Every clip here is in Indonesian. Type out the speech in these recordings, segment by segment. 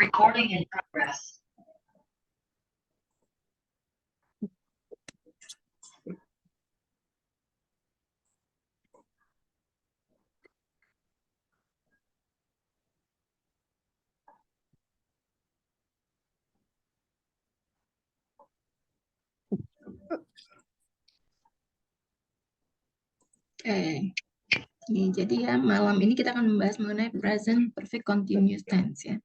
Recording in progress. Jadi ya malam ini kita akan membahas mengenai present perfect continuous tense ya.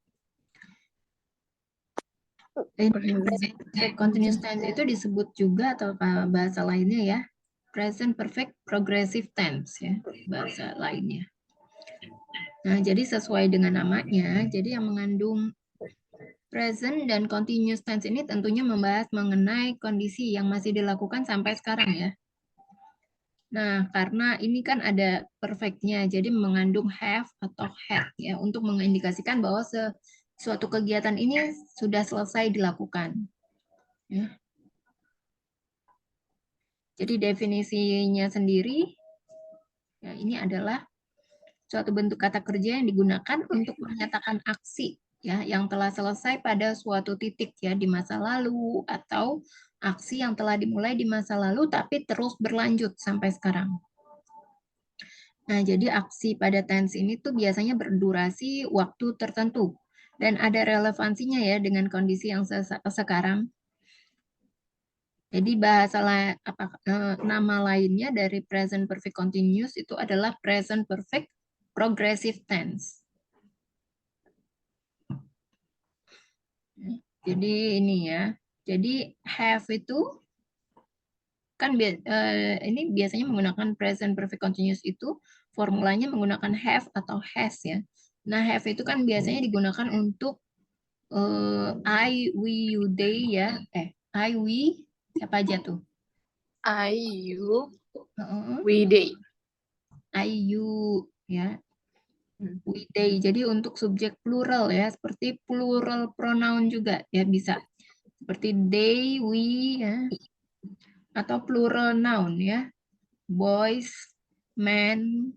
Present perfect continuous tense itu disebut juga atau bahasa lainnya ya present perfect progressive tense ya bahasa lainnya. Nah jadi sesuai dengan namanya, jadi yang mengandung present dan continuous tense ini tentunya membahas mengenai kondisi yang masih dilakukan sampai sekarang ya. Nah, karena ini kan ada perfect-nya, jadi mengandung have atau had ya untuk mengindikasikan bahwa suatu kegiatan ini sudah selesai dilakukan. Ya. Jadi definisinya sendiri, ya ini adalah suatu bentuk kata kerja yang digunakan untuk menyatakan aksi ya yang telah selesai pada suatu titik ya di masa lalu atau aksi yang telah dimulai di masa lalu tapi terus berlanjut sampai sekarang. Nah, jadi aksi pada tense ini tuh biasanya berdurasi waktu tertentu dan ada relevansinya ya dengan kondisi yang sekarang. Jadi nama lainnya dari present perfect continuous itu adalah present perfect progressive tense. Jadi ini ya. Jadi have itu kan ini biasanya menggunakan present perfect continuous itu formulanya menggunakan have atau has ya. Nah, have itu kan biasanya digunakan untuk I, we, you, they ya. I, we, siapa aja tuh? I, you, we, they. I, you, ya. We, they. Jadi untuk subjek plural ya, seperti plural pronoun juga ya bisa. Seperti they, we, ya. Atau plural noun ya. Boys, men.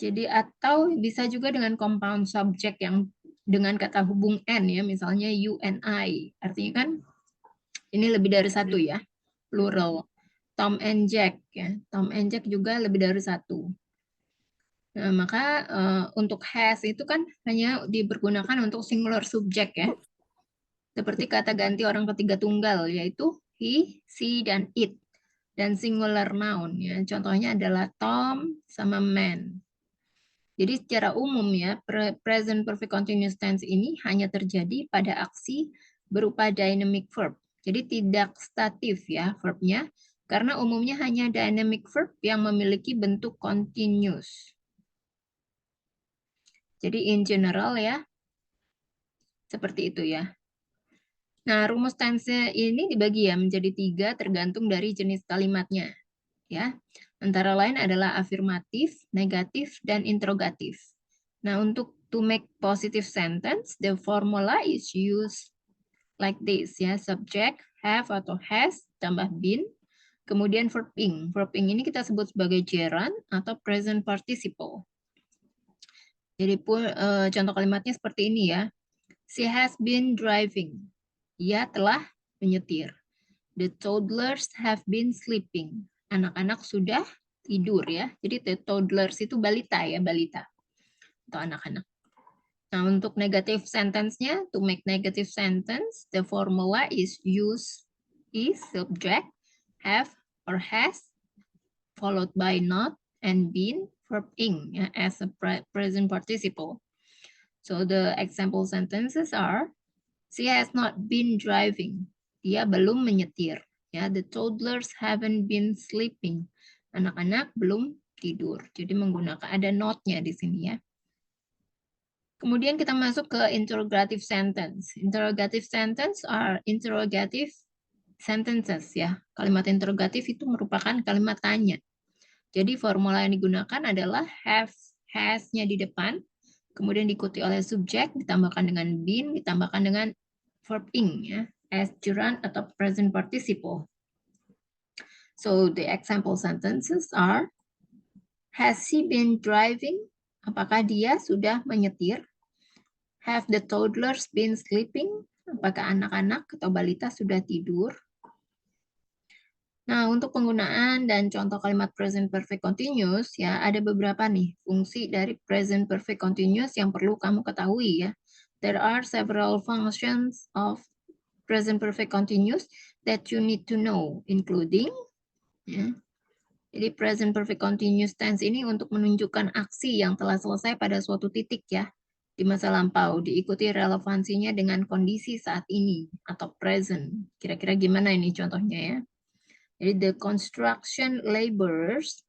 Jadi atau bisa juga dengan compound subject yang dengan kata hubung N ya, misalnya you and I. Artinya kan ini lebih dari satu ya, plural. Tom and Jack ya, Tom and Jack juga lebih dari satu. Nah, maka untuk has itu kan hanya dipergunakan untuk singular subject ya. Seperti kata ganti orang ketiga tunggal yaitu he, she, dan it. Dan singular noun ya. Contohnya adalah Tom sama man. Jadi secara umum ya, present perfect continuous tense ini hanya terjadi pada aksi berupa dynamic verb. Jadi tidak statif ya verbnya, karena umumnya hanya dynamic verb yang memiliki bentuk continuous. Jadi in general ya, seperti itu ya. Nah, rumus tense ini dibagi ya menjadi 3 tergantung dari jenis kalimatnya. Ya, antara lain adalah afirmatif, negatif, dan interrogatif. Nah, untuk to make positive sentence, the formula is used like this ya, subject, have atau has, tambah been, kemudian verb ing. Verb ing ini kita sebut sebagai gerund atau present participle. Jadi contoh kalimatnya seperti ini ya. She has been driving. Ia telah menyetir. The toddlers have been sleeping. Anak-anak sudah tidur ya. Jadi the toddlers itu balita ya, balita. Atau anak-anak. Nah, untuk negative sentence-nya, to make negative sentence, the formula is use is subject, have or has, followed by not and been, verb ing ya, as a present participle. So the example sentences are, she has not been driving. Dia belum menyetir. Ya, the toddlers haven't been sleeping. Anak-anak belum tidur. Jadi menggunakan ada not-nya di sini ya. Kemudian kita masuk ke interrogative sentence. Interrogative sentence are interrogative sentences ya. Kalimat interrogatif itu merupakan kalimat tanya. Jadi formula yang digunakan adalah have, has-nya di depan, kemudian diikuti oleh subjek, ditambahkan dengan been, ditambahkan dengan verb ing ya, as gerund atau present participle. So the example sentences are, has he been driving? Apakah dia sudah menyetir? Have the toddlers been sleeping? Apakah anak-anak atau balita sudah tidur? Nah, untuk penggunaan dan contoh kalimat present perfect continuous, ya, ada beberapa nih fungsi dari present perfect continuous yang perlu kamu ketahui, ya. There are several functions of present perfect continuous that you need to know, including, ya. Jadi present perfect continuous tense ini untuk menunjukkan aksi yang telah selesai pada suatu titik, ya, di masa lampau, diikuti relevansinya dengan kondisi saat ini atau present. Kira-kira gimana ini contohnya, ya? Jadi the construction laborers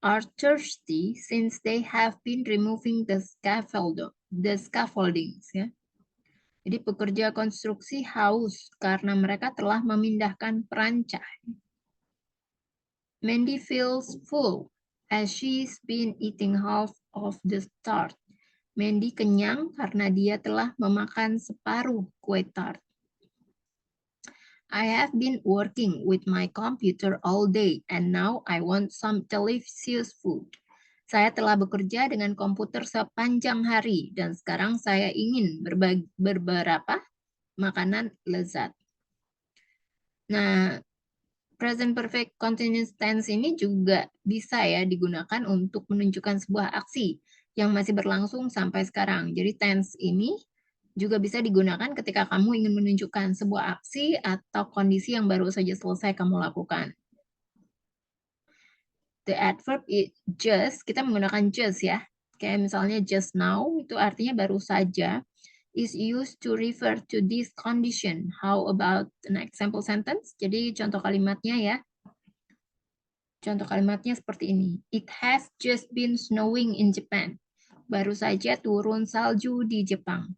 are thirsty since they have been removing the scaffoldings, ya. Jadi pekerja konstruksi haus karena mereka telah memindahkan perancah. Mandy feels full as she's been eating half of the tart. Mandy kenyang karena dia telah memakan separuh kue tart. I have been working with my computer all day and now I want some delicious food. Saya telah bekerja dengan komputer sepanjang hari dan sekarang saya ingin beberapa makanan lezat. Nah, present perfect continuous tense ini juga bisa ya digunakan untuk menunjukkan sebuah aksi yang masih berlangsung sampai sekarang. Jadi tense ini juga bisa digunakan ketika kamu ingin menunjukkan sebuah aksi atau kondisi yang baru saja selesai kamu lakukan. The adverb just, kita menggunakan just ya. Kayak misalnya just now, itu artinya baru saja, is used to refer to this condition. How about an example sentence? Jadi contoh kalimatnya ya. Contoh kalimatnya seperti ini. It has just been snowing in Japan. Baru saja turun salju di Jepang.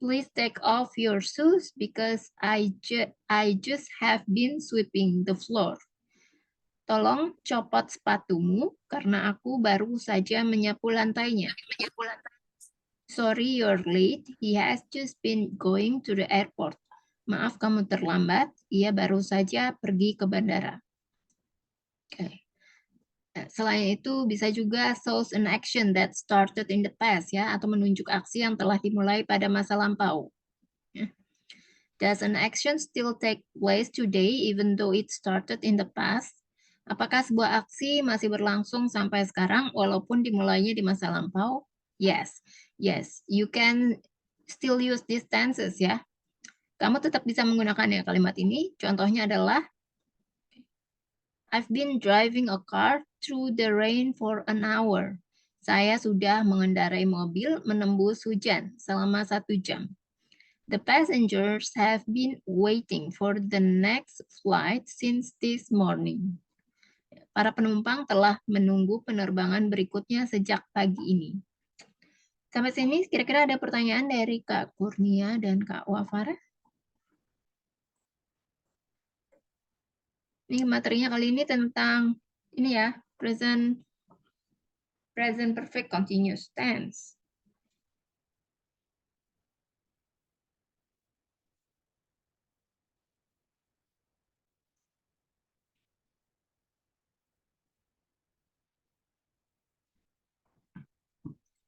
Please take off your shoes because I just have been sweeping the floor. Tolong copot sepatumu karena aku baru saja menyapu lantainya. Sorry you're late. He has just been going to the airport. Maaf kamu terlambat. Ia baru saja pergi ke bandara. Oke. Selain itu bisa juga shows an action that started in the past ya, atau menunjuk aksi yang telah dimulai pada masa lampau. Does an action still take place today even though it started in the past? Apakah sebuah aksi masih berlangsung sampai sekarang walaupun dimulainya di masa lampau? Yes. Yes, you can still use these tenses ya. Kamu tetap bisa menggunakan ya kalimat ini. Contohnya adalah I've been driving a car through the rain for an hour. Saya sudah mengendarai mobil menembus hujan selama 1 jam. The passengers have been waiting for the next flight since this morning. Para penumpang telah menunggu penerbangan berikutnya sejak pagi ini. Sampai sini kira-kira ada pertanyaan dari Kak Kurnia dan Kak Wafara? Ini materinya kali ini tentang ini ya, present perfect continuous tense.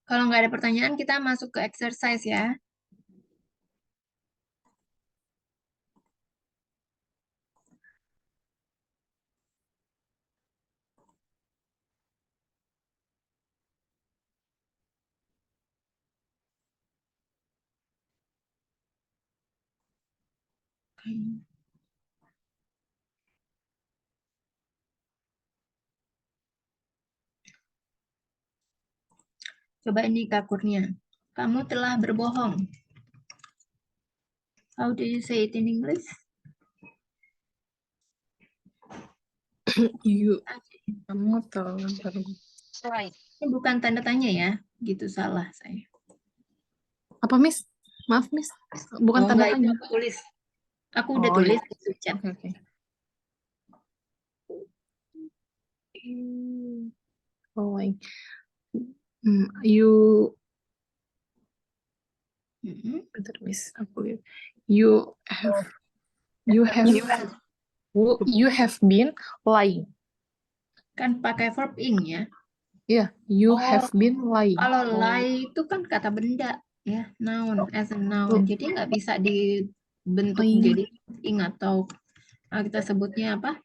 Kalau nggak ada pertanyaan, kita masuk ke exercise ya. Coba ini Kak Kurnia. Kamu telah berbohong. How do you say it in English? Kamu telah berbohong. Ini bukan tanda tanya ya. Gitu salah saya. Apa, Miss? Maaf, Miss. Bukan tanda enggak, tanya. itu aku tulis. Aku udah Oh, tulis iya. di chat. Oke. Following. You bentar, Miss. Aku lihat. You have been lying. Kan pakai verb ing ya. Iya, you Oh, have been lying. kalau Oh, lie itu kan kata benda, ya, noun, as a noun. Jadi nggak bisa dibentuk lying. jadi ing atau kita sebutnya apa?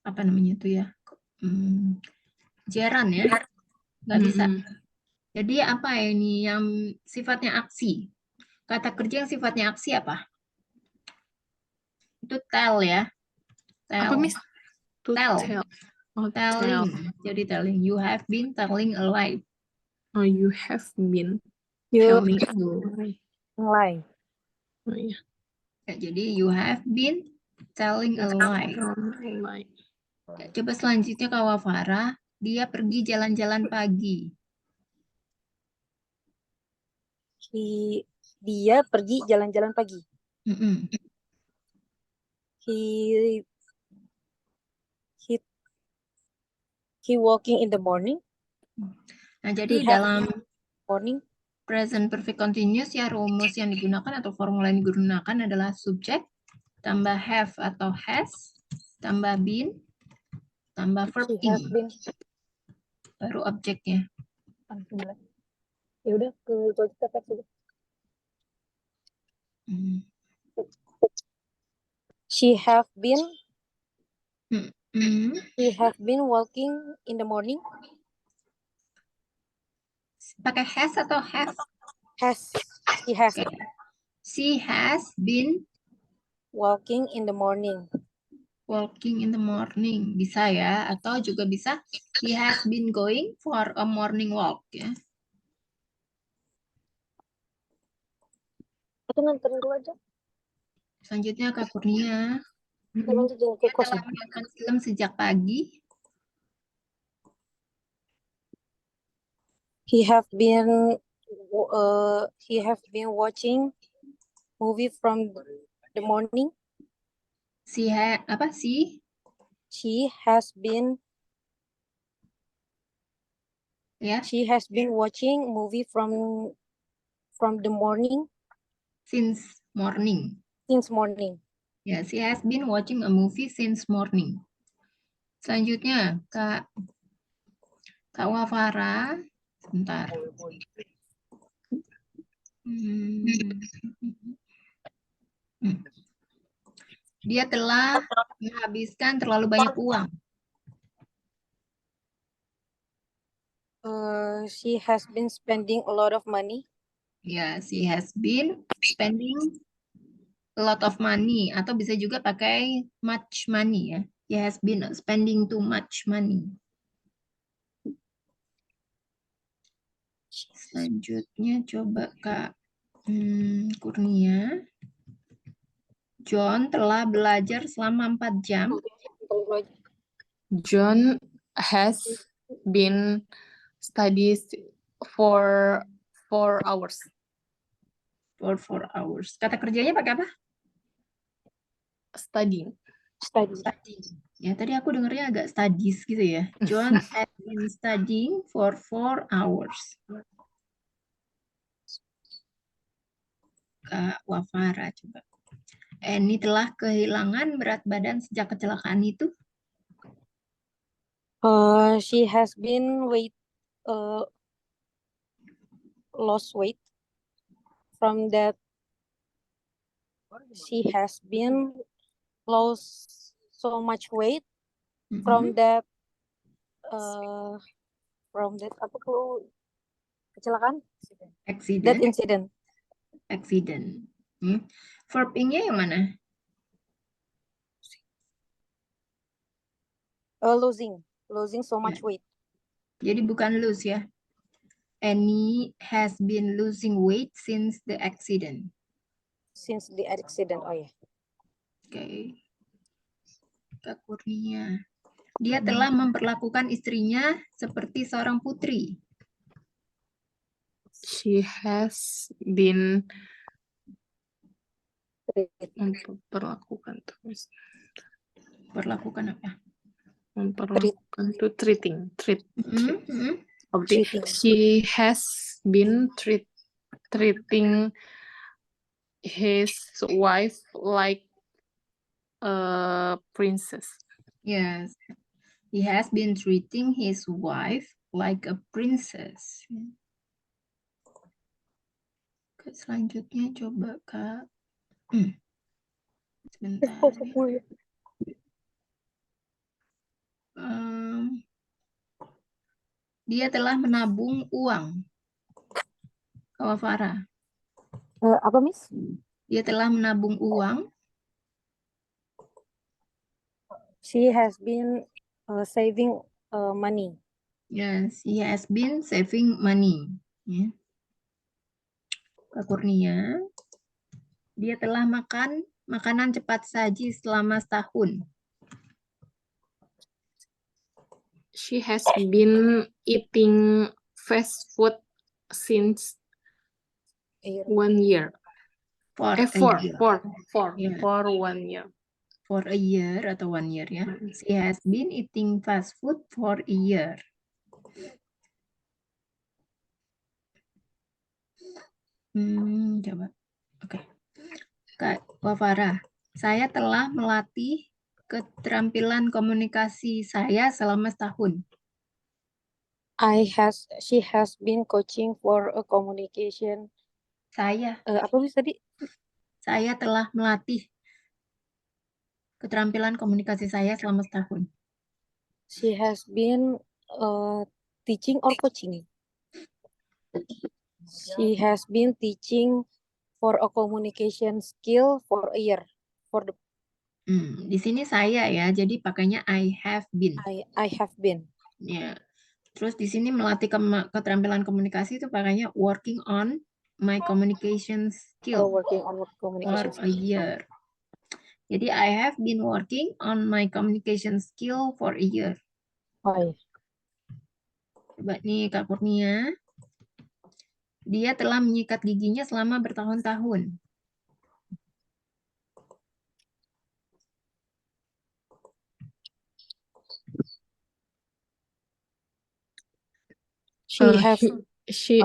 Apa namanya itu ya? Jeran ya, nggak bisa. Jadi apa ini yang sifatnya aksi? Kata kerja yang sifatnya aksi apa? Itu tell ya. Apa, Tell. Miss? To Tell. tell. Oh, tell. Telling. Jadi telling. You have been telling a lie. Oh, you have been You telling a lie. lie. Oh, iya. Ya, jadi you have been telling a lie. Lie. Ya, coba selanjutnya Kak Wafara. Dia pergi jalan-jalan pagi. Dia pergi jalan-jalan pagi. Mm-mm. He walking in the morning. Nah, jadi He have dalam morning. present perfect continuous ya rumus yang digunakan atau formula yang digunakan adalah subjek tambah have atau has tambah been tambah verb He have ing been. baru objeknya. Ya udah ke teks aja. She have been. He have been walking in the morning. Pakai has atau have? Has. He has. Okay. She has been Walking in the morning. walking in the morning. Bisa ya. Atau juga bisa he has been going for a morning walk ya. Atau nganterin dulu aja. Selanjutnya Kak Kurnia. Kita lanjut jalan ke Dia kos. telah menonton film sejak pagi. He have been watching movie from the morning. She has been Ya, She has been watching movie from the morning. since morning. Since morning. Ya, she has been watching a movie since morning. Selanjutnya, Kak Wafara. Sebentar. Dia telah menghabiskan terlalu banyak uang. She has been spending a lot of money. Ya, she has been spending a lot of money. Atau bisa juga pakai much money ya. She has been spending too much money. Selanjutnya coba Kak Kurnia. John telah belajar selama 4 jam. John has been studies for 4 hours. For 4 hours. Kata kerjanya pakai apa? Studying. Studying. Ya, tadi aku dengarnya agak studies gitu ya. John has been studying for 4 hours. Kak Wafara coba. Annie telah kehilangan berat badan sejak kecelakaan itu. She has been lost weight from that. She has been lost so much weight from that. Apa kalau kecelakaan? Accident. That incident. Accident. Verb ing-nya yang mana? Losing so much weight. Jadi bukan lose ya. Annie has been losing weight since the accident. Since the accident. Oh ya. Yeah. Oke. Kak Kurnia. Dia telah memperlakukan istrinya seperti seorang putri. She has been memperlakukan terus. Perlakukan apa? Memperlakukan to treating. Treating. She has been treating his wife like a princess. Yes. He has been treating his wife like a princess. Oke, selanjutnya coba Kak. Sebentar. Dia telah menabung uang. Kak Farah. Apa, Miss? Dia telah menabung uang. She has been saving money. Yes, he has been saving money. Ya. Kak Kurnia. Dia telah makan makanan cepat saji selama setahun. She has been eating fast food since 1 year. For a For year. Yeah. 1 year. For a year atau 1 year ya. She has been eating fast food for a year. Coba. Oke. Kak Wafara, saya telah melatih keterampilan komunikasi saya selama setahun. She has been coaching for a communication. Apa Miss tadi? Saya telah melatih keterampilan komunikasi saya selama setahun. She has been teaching or coaching. She has been teaching for a communication skill for a year. Di sini saya ya, jadi pakainya I have been. I have been. Ya. Terus di sini melatih keterampilan komunikasi itu pakainya working on my communication skill Working on for communication a year. Jadi I have been working on my communication skill for a year. Oh, iya. Coba nih Kak Kurnia. Dia telah menyikat giginya selama bertahun-tahun. She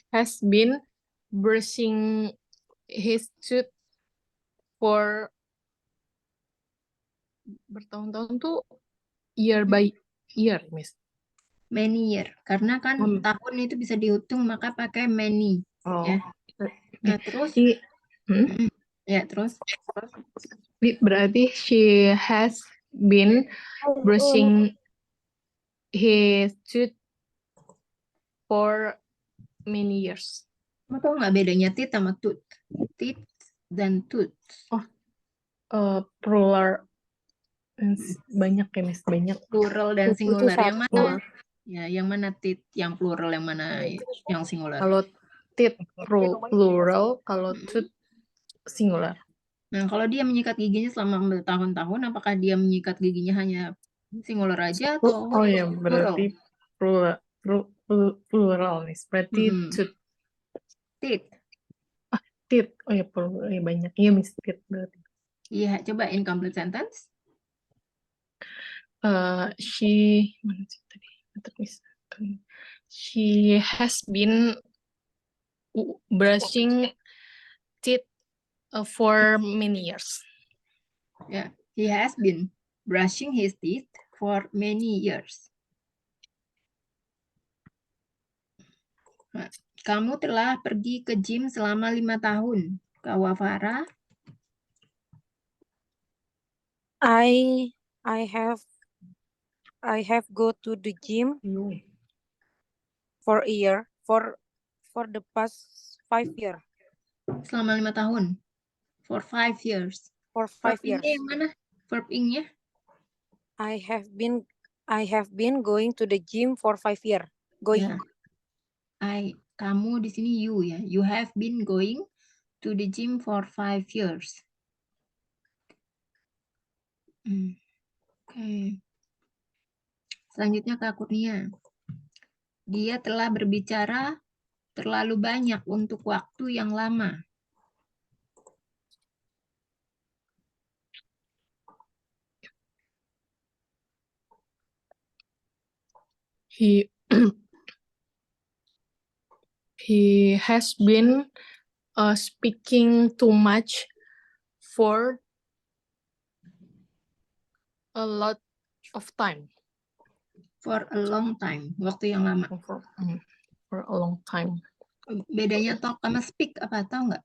has been brushing his tooth for bertahun-tahun tuh year by year, Miss. Many year. Karena kan tahun itu bisa dihitung maka pakai many. Ya. Nah, terus ya, terus berarti she has been brushing his tooth for many years. kamu tahu nggak bedanya teeth sama tooth? Teeth dan tooth. Plural banyak ya, Miss, banyak. Plural dan singular. Yang mana? Plural. Ya, yang mana teeth, yang plural, yang mana yang singular? Kalau teeth plural, kalau tooth singular. Nah, kalau dia menyikat giginya selama bertahun-tahun, apakah dia menyikat giginya hanya singular aja atau Oh ya, berarti plural, Miss. Berarti tooth. teeth. Teeth. Oh ya, plural. Ya, banyak. Iya, Miss, teeth berarti. Iya, coba incomplete sentence. She mana sih tadi? She has been brushing teeth for many years. Ya, he has been brushing his teeth for many years. Nah, kamu telah pergi ke gym selama 5 tahun, Kak Wafara. I have go to the gym for a year for the past 5 years. Selama 5 tahun. For 5 years. For 5 years. Yang mana? Verb ing-nya? I have been going to the gym for 5 years. Going. Ya. Kamu di sini you ya. You have been going to the gym for 5 years. Oke. Selanjutnya Kak Kurnia. Dia telah berbicara terlalu banyak untuk waktu yang lama. He has been speaking too much for a lot of time. For a long time. Waktu yang lama. For a long time. Bedanya talk sama speak apa? Tahu nggak?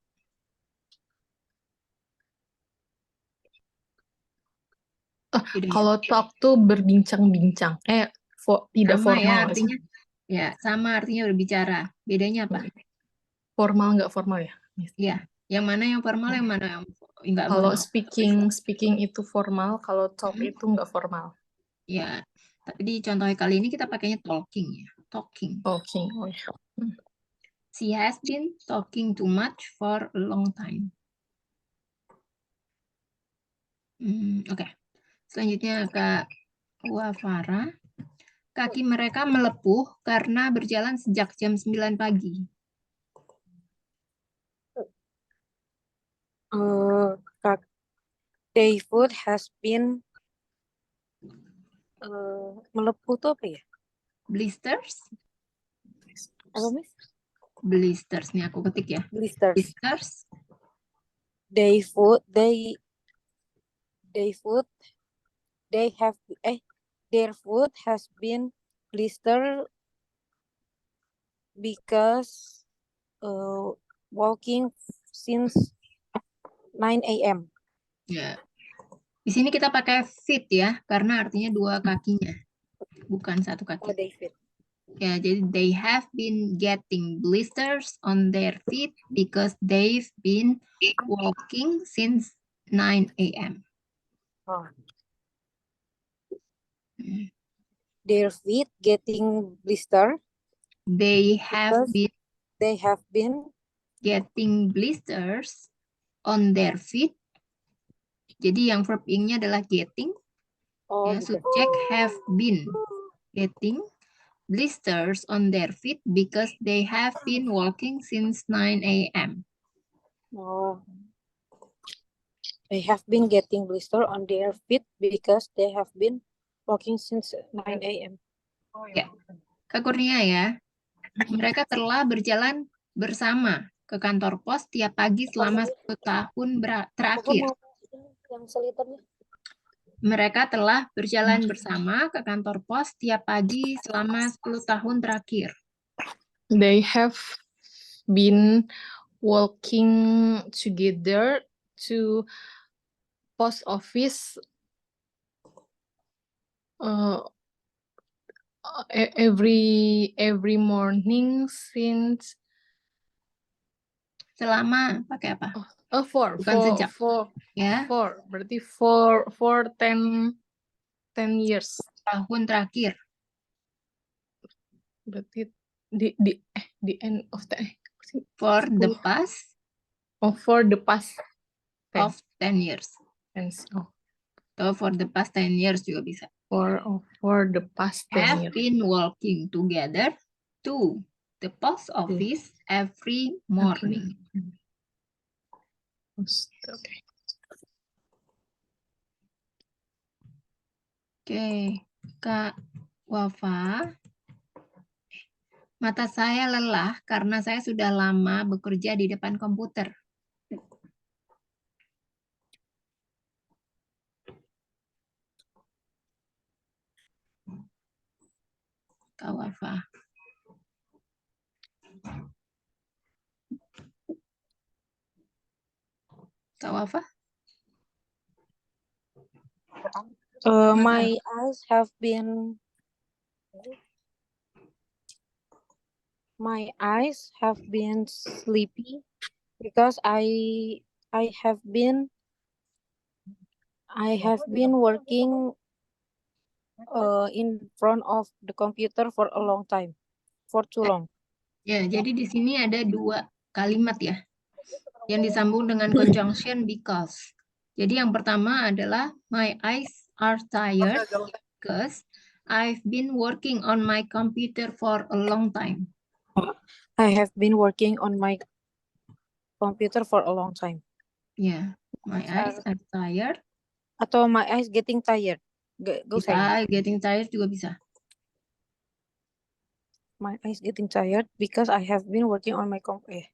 Bedanya. Kalau talk tuh berbincang-bincang. Tidak Sama ya formal. artinya. Ya, sama artinya berbicara. Bedanya apa? Formal nggak formal ya? Ya, yang mana yang formal, yang mana yang nggak Kalau formal? speaking itu formal, kalau talk itu nggak formal. Ya, tapi di contoh kali ini kita pakainya talking ya. Talking. Talking. Oh, ya. She has been talking too much for a long time. Oke. Selanjutnya Kak Wafara. Kaki mereka melepuh karena berjalan sejak jam 9 pagi. Their foot has been melepuh tuh apa ya? Blisters? Apa, Miss? Blisters nih aku ketik ya. Blisters. Blisters. Their foot has been blistered because walking since 9 a.m. Ya. Di sini kita pakai feet ya, karena artinya dua kakinya, bukan satu kaki. Oh, they fit. Ya, jadi they have been getting blisters on their feet because they've been walking since 9 a.m. Oh. Their feet getting blister. They have Because been they have been getting blisters on their feet. Jadi yang verb ing-nya adalah getting. Ya, gitu. subjek have been getting blisters on their feet because they have been walking since 9 a.m. Oh. They have been getting blister on their feet because they have been walking since 9 a.m. Ya. Kak Kurnia ya, mereka telah berjalan bersama ke kantor pos tiap pagi selama 10 tahun terakhir. Yang seliternya. Mereka telah berjalan bersama ke kantor pos tiap pagi selama 10 tahun terakhir. They have been walking together to post office every morning since Selama pakai apa? Bukan sejak. Ya, berarti for 10 years. tahun terakhir. Berarti the end of the For the past for the past of 10 years. Atau for the past 10 years juga bisa. For the past 10 Have years. been walking together to the post office every morning. Oke, Kak Wafa. Mata saya lelah karena saya sudah lama bekerja di depan komputer. Kak Wafa. Kak Wafa? My eyes have been sleepy because I have been working in front of the computer for a long time, for too long. Ya, jadi di sini ada dua kalimat ya, yang disambung dengan conjunction because. Jadi yang pertama adalah my eyes are tired because I've been working on my computer for a long time. I have been working on my computer for a long time. Ya, my eyes are tired. Atau my eyes getting tired. Bisa, getting tired juga bisa. My eyes getting tired because I have been working on my computer.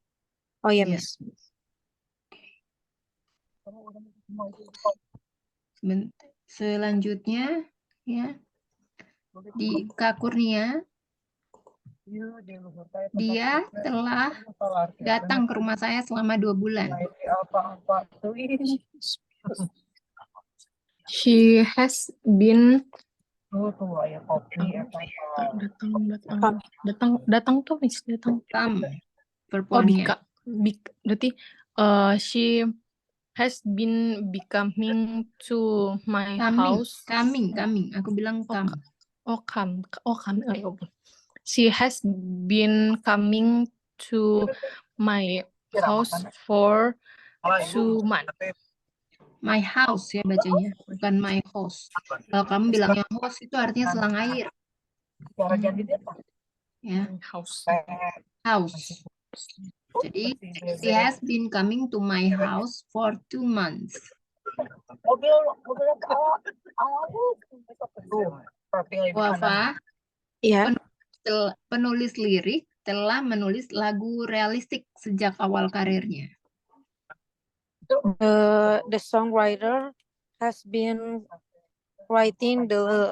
Oh ya, Miss. Selanjutnya ya. Di Kak Kurnia, dia telah datang ke rumah saya selama 2 bulan. She has been datang tuh Miss, datang. Come, verb Oh, formnya. berarti she has been becoming to my house. Coming. Aku bilang come. Come. She has been coming to my house for 2 months. My house ya bacanya, bukan my host. Kalau kamu bilangnya host itu artinya selang air. Ya, House. house. Jadi, she has been coming to my house for 2 months. Wafa, Ya. penulis lirik telah menulis lagu realistik sejak awal karirnya. The songwriter has been writing the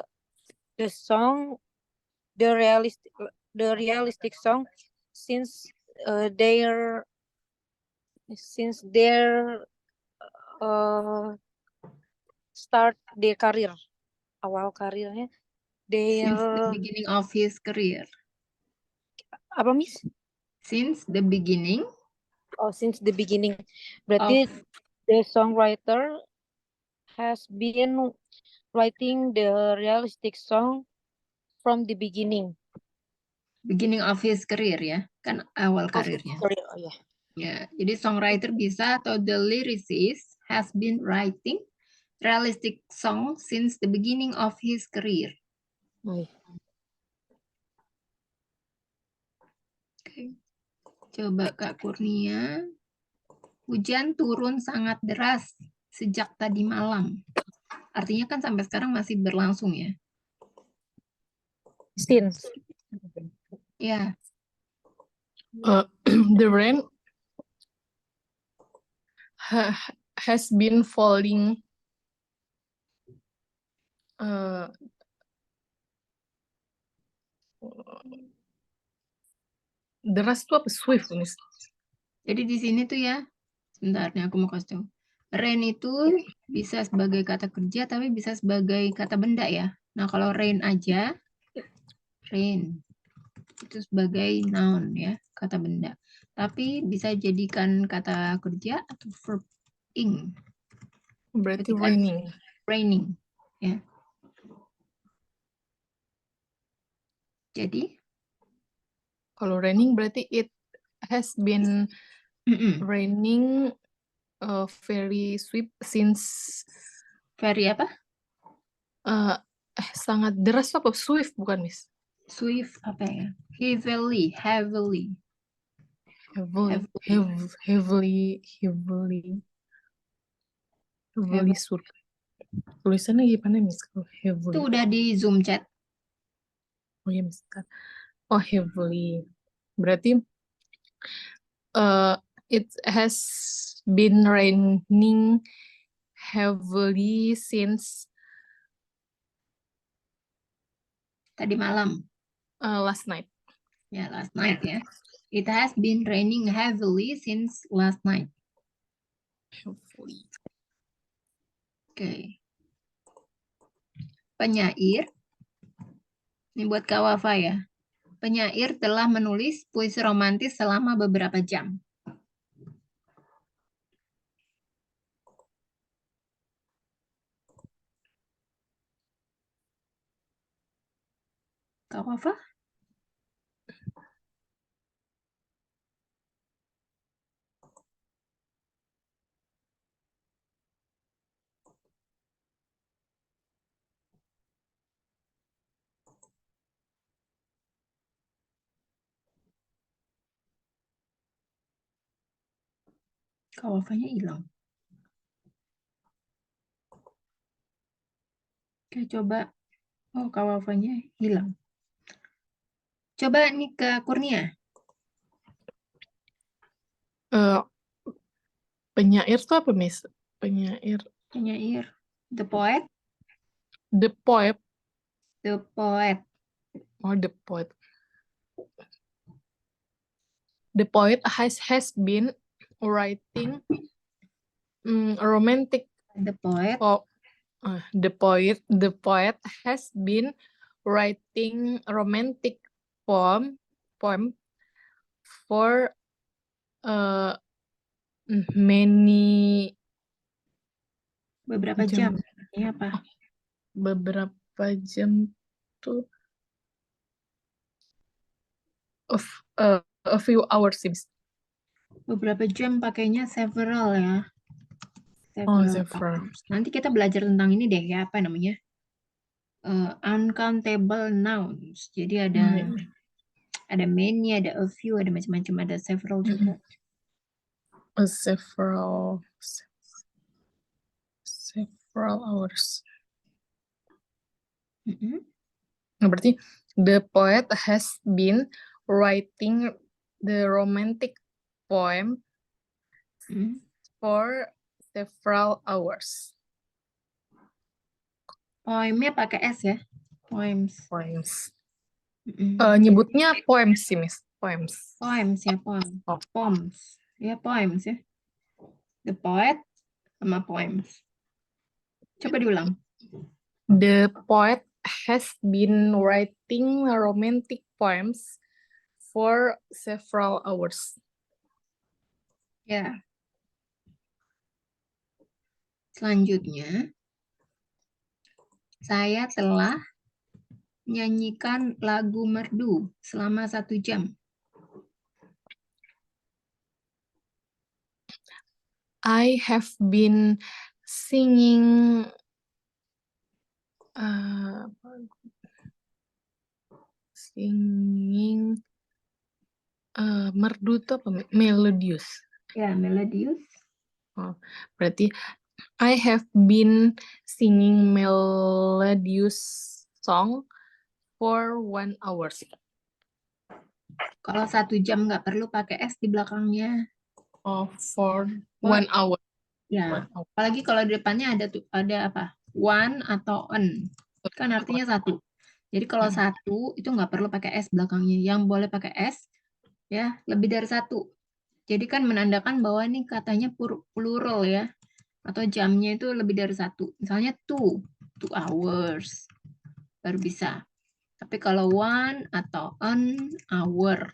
realistic song since their start their career, awal karirnya. Since the beginning of his career. Apa Miss? Since the beginning. Oh, since the beginning. Berarti the songwriter has been writing the realistic song from the beginning. Beginning of his career ya, kan awal karirnya. Oh ya. Ya, jadi songwriter bisa atau the lyricist has been writing realistic song since the beginning of his career. Oh, ya. Oke. Coba Kak Kurnia. Hujan turun sangat deras sejak tadi malam. Artinya kan sampai sekarang masih berlangsung ya. Since. Ya, The rain has been falling deras tuh apa? Swift, Miss. jadi di sini tuh ya, sebentar nih aku mau kasih tahu. Rain itu bisa sebagai kata kerja tapi bisa sebagai kata benda ya. Nah, kalau rain aja, rain itu sebagai noun ya, kata benda. Tapi bisa jadikan kata kerja atau verb ing. Berarti Ketika raining ya. Jadi kalau raining berarti it has been raining very swift since very apa? Sangat deras apa? Swift bukan, Miss? Swift apa ya? Heavily. Heavily swift. Tulisannya gimana, Miss? Kalau heavily. Itu udah di Zoom chat. Oh ya, Miss. Oh, heavily. Berarti it has been raining heavily since Tadi malam. Last night. Ya, last night ya. It has been raining heavily since last night. Heavily. Oke. Penyair. Ini buat Kak Wafa ya. Penyair telah menulis puisi romantis selama beberapa jam. Kak Wafa? Kak Wafanya hilang. Oke, coba. Oh, Kak Wafanya hilang. Coba nih ke Kurnia. Penyair tuh apa, Miss? Penyair. Penyair. The poet. The poet. The poet. Oh, the poet. The poet has been writing romantic The poet. the poet has been writing romantic poem for many Beberapa jam. Ini apa? beberapa jam tuh a few hours seems. Beberapa jam pakainya several ya. Several. hours. Nanti kita belajar tentang ini deh ya, apa namanya? Uncountable nouns. Jadi ada many, ada a few, ada macam-macam, ada several juga. Several hours. Nah, berarti the poet has been writing the romantic poem for several hours. Poemnya pakai S ya. Poems. Nyebutnya poems sih, Miss. Poems. Poems ya, poems. Oh. Poems. Ya, poems ya. The poet sama poems. Coba diulang. The poet has been writing romantic poems for several hours. Ya. Selanjutnya, saya telah menyanyikan lagu merdu selama 1 jam. I have been singing merdu itu apa? Melodious. Ya, melodious. Berarti I have been singing melodious song for 1 hour. Kalau 1 jam nggak perlu pakai S di belakangnya. For 1 hour. Ya, apalagi kalau di depannya ada apa? One atau an. Kan artinya 1. Jadi kalau 1 itu nggak perlu pakai S belakangnya. Yang boleh pakai S ya lebih dari 1. Jadi kan menandakan bahwa ini katanya plural ya. Atau jamnya itu lebih dari 1. Misalnya 2 hours. Baru bisa. Tapi kalau 1 atau an hour.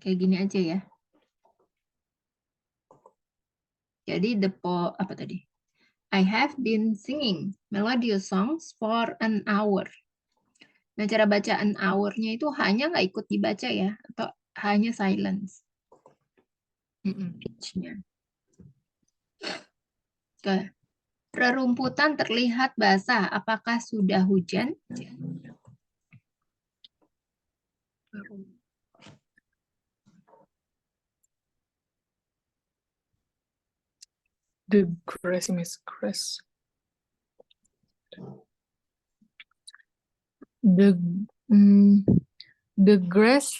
Kayak gini aja ya. Jadi apa tadi? I have been singing melodious songs for an hour. Nah, cara baca an hour-nya itu hanya nggak ikut dibaca ya, atau hanya silence. Pitch-nya. Oke. Rerumputan terlihat basah. Apakah sudah hujan? The grass, Miss Grass. The grass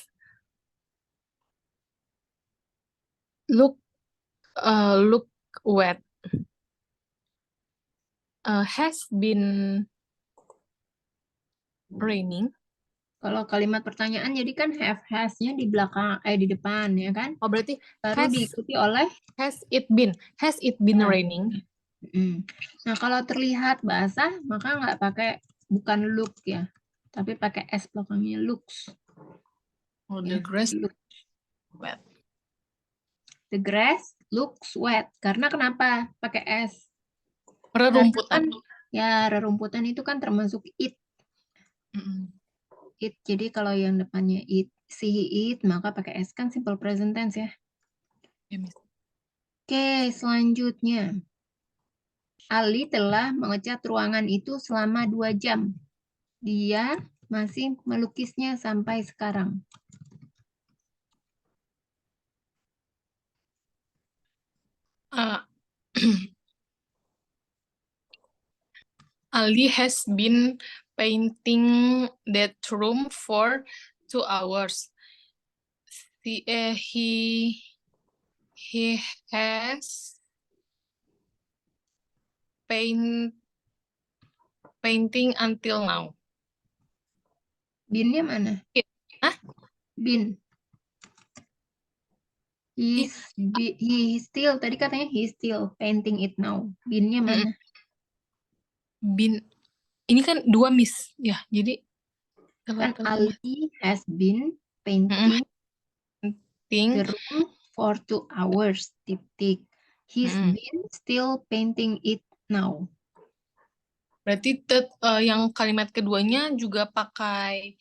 look wet. Has been raining. Kalau kalimat pertanyaan jadi kan have has-nya di belakang di depan ya kan? Oh, berarti baru diikuti oleh has it been raining. Nah, kalau terlihat basah maka nggak pakai bukan look ya, tapi pakai S belakangnya looks. Oh, the grass looks wet. The grass looks wet. Karena kenapa pakai S? Rerumputan. Ya, rerumputan itu kan termasuk it. It. Jadi kalau yang depannya it, see it, maka pakai S kan simple present tense ya. Oke, selanjutnya. Ali telah mengecat ruangan itu selama 2 jam. Dia masih melukisnya sampai sekarang. Ali has been painting that room for 2 hours. He has painting until now. Been-nya mana? Hah? Been. He still, tadi katanya he still painting it now. Been-nya mana? Been. Ini kan 2 miss ya. Jadi Kan salah-salah. Ali has been painting Think. the room for 2 hours. Titik. He's Mm-mm. been still painting it now. Berarti yang kalimat keduanya juga pakai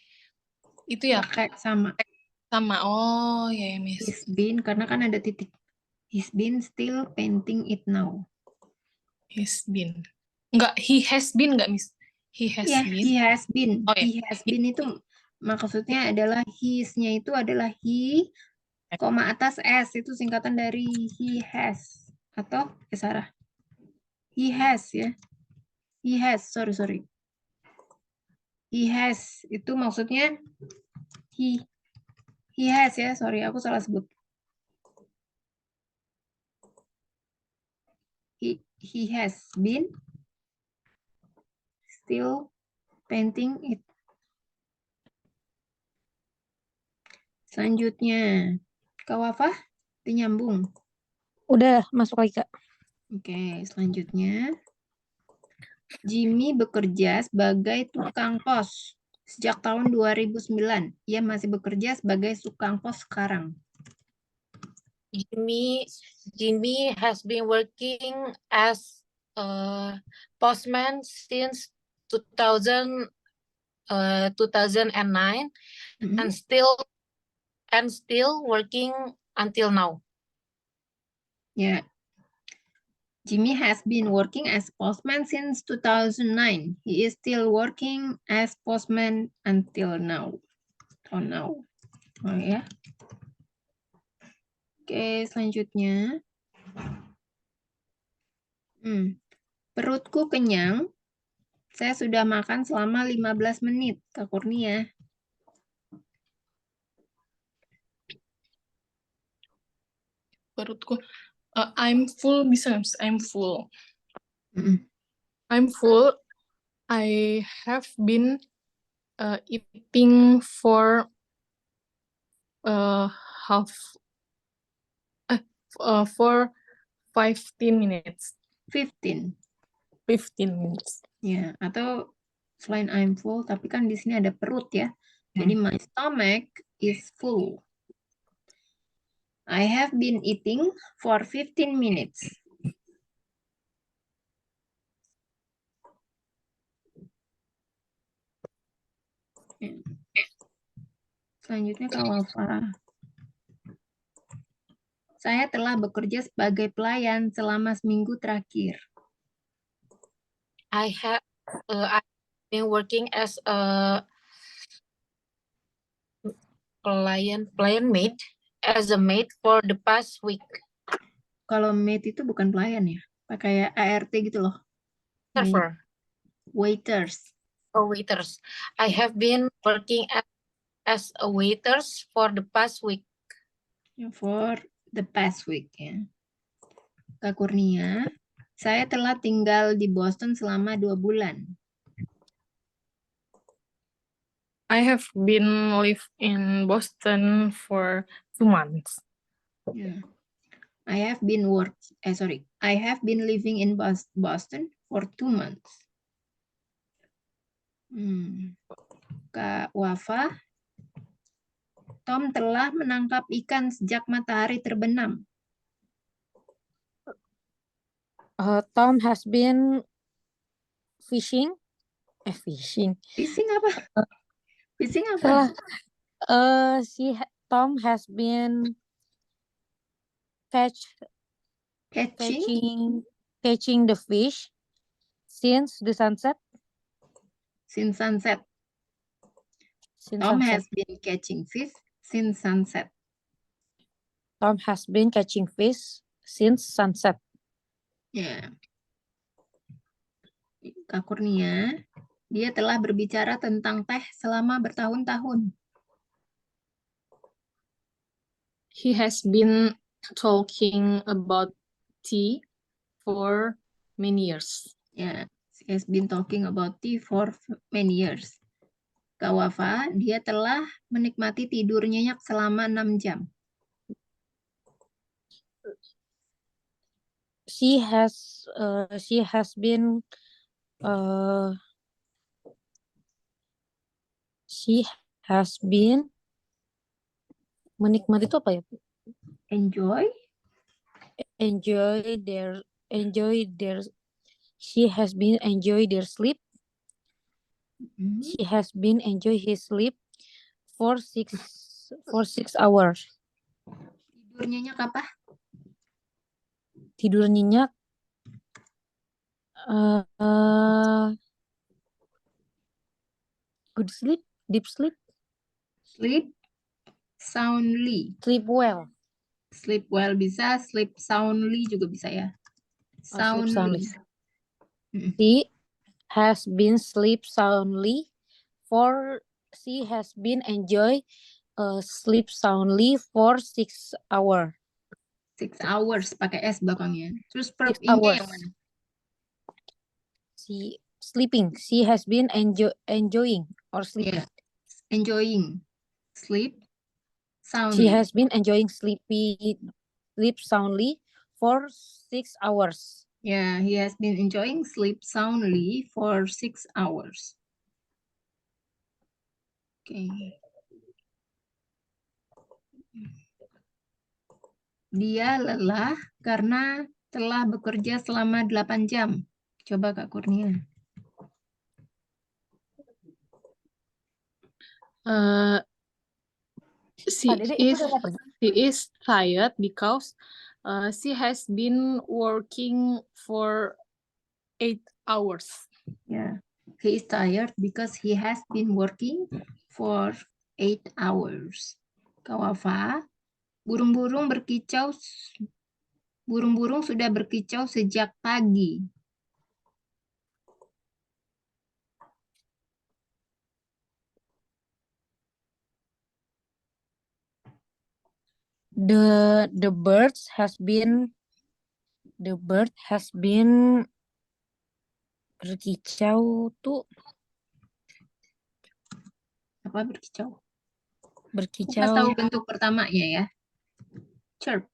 itu ya, Pakai sama. sama. Oh, ya, Miss. He's been, karena kan ada titik. He's been still painting it now. Has been. Enggak, he has been enggak, Miss? He has Iya, been. he has been. Oh, ya. He has been itu maksudnya adalah his-nya itu adalah he, koma atas S, itu singkatan dari he has. Atau, Sarah? He has ya. He has, sorry. He has, itu maksudnya he has ya, sorry aku salah sebut. He has been still painting it. Selanjutnya, Kak Wafah, dinyambung. Udah masuk lagi, Kak. Oke, selanjutnya. Jimmy bekerja sebagai tukang pos sejak tahun 2009. Ia masih bekerja sebagai tukang pos sekarang. Jimmy has been working as a postman since 2009 Mhm. and still working until now. Ya. Jimmy has been working as postman since 2009. He is still working as postman until now. Oh ya. Oke, selanjutnya. Perutku kenyang. Saya sudah makan selama 15 menit, Kak Kurnia. Perutku. I'm full, bisa nggak, Miss? I'm full. Mm-mm. I'm full. I have been eating for for 15 minutes. 15. 15 minutes. Ya, atau selain I'm full, tapi kan di sini ada perut ya. Jadi my stomach is full. I have been eating for 15 minutes. Ya. Selanjutnya Kak Wafa. Saya telah bekerja sebagai pelayan selama seminggu terakhir. I've been working as a client maid as a maid for the past week. Kalau maid itu bukan pelayan ya, kayak ART gitu loh. Server. Waiters. Waiters. I have been working as a waiters for the past week. For the past week ya. Kak Kurnia, saya telah tinggal di Boston selama 2 bulan. I have been live in Boston for 2 months. Yeah. I have been living in Boston for 2 months. Kak Wafa, Tom telah menangkap ikan sejak matahari terbenam. Tom has been fishing. Fishing. Fishing apa? Fishing apa? Salah. Tom has been catching the fish since the sunset. Since sunset. Tom has been catching fish since sunset. Tom has been catching fish since sunset. Ya. Kak Kurnia, dia telah berbicara tentang teh selama bertahun-tahun. He has been talking about tea for many years. Yeah, he has been talking about tea for many years. Kak Wafa, dia telah menikmati tidur nyenyak selama 6 jam. She has been menikmati itu apa ya? Enjoy. Enjoy their she has been enjoy their sleep. Hmm. She has been enjoy his sleep for 6 hours. Tidur nyenyak apa? Tidur nyenyak good sleep, deep sleep, Sleep soundly. sleep well. Sleep well bisa, sleep soundly juga bisa ya. Sleep soundly. Mm. She has been sleep soundly for she has been enjoy sleep soundly for 6 hours. 6 hours pakai S belakangnya. Terus verb 6 ing-nya hours. yang mana? She sleeping. She has been enjoying or sleeping. Yeah. Enjoying. Sleep soundly. She has been enjoying sleep soundly for 6 hours. Yeah, he has been enjoying sleep soundly for 6 hours. Oke. Dia lelah karena telah bekerja selama 8 jam. Coba Kak Kurnia. She is tired because she has been working for 8 hours. Yeah. He is tired because he has been working for 8 hours. Kak Wafa, burung-burung sudah berkicau sejak pagi. The bird has been berkicau tuh Apa berkicau? Kasih berkicau tahu bentuk pertamanya ya. Chirp.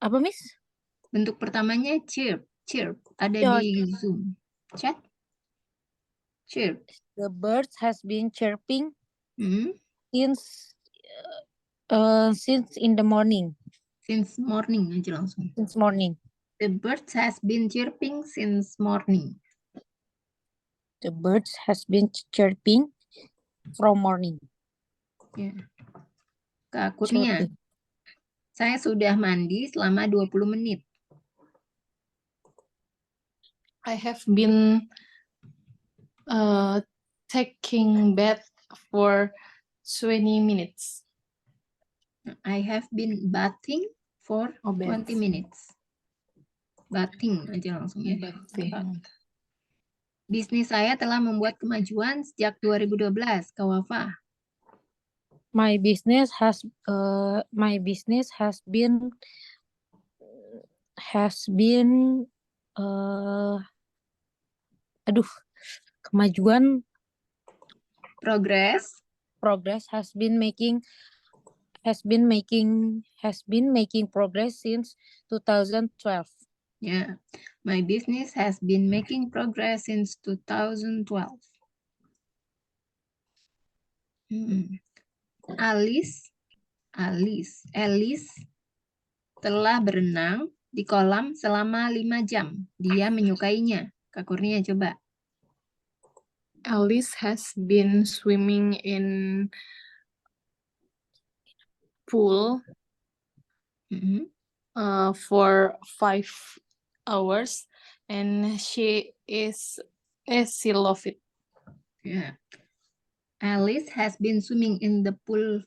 apa Miss? Bentuk pertamanya chirp. Chirp. Ada Ya. di Zoom. Chat. Chirp. The bird has been chirping Hmm. since in the morning. Since morning aja langsung. Since morning. The bird has been chirping since morning. The bird has been chirping from morning. Ya. Kak Kurnia, Chirping. saya sudah mandi selama 20 menit. I have been taking bath for 20 minutes. I have been bathing for 20 minutes. Bathing aja langsung ya. Bisnis saya telah membuat kemajuan sejak 2012, Kak Wafa. My business has been kemajuan progress has been making progress since 2012. Yeah, my business has been making progress since 2012. Alice telah berenang di kolam selama 5 jam. Dia menyukainya. Kak Kurnia coba. Alice has been swimming in pool for 5 hours and she loved it. Yeah. Alice has been swimming in the pool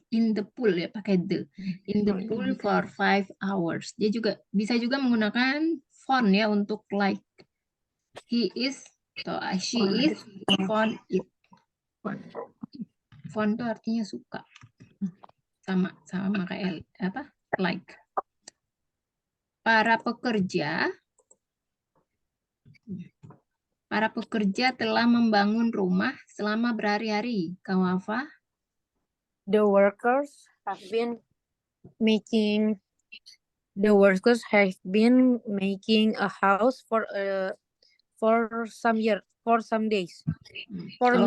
ya pakai the in the pool for 5 hours. Dia juga bisa juga menggunakan fond ya untuk like. He is atau she is fond it. Fond itu artinya suka. Sama kayak apa? Like. Para pekerja telah membangun rumah selama berhari-hari. Kawafa, The workers have been making a house for some days, for kalau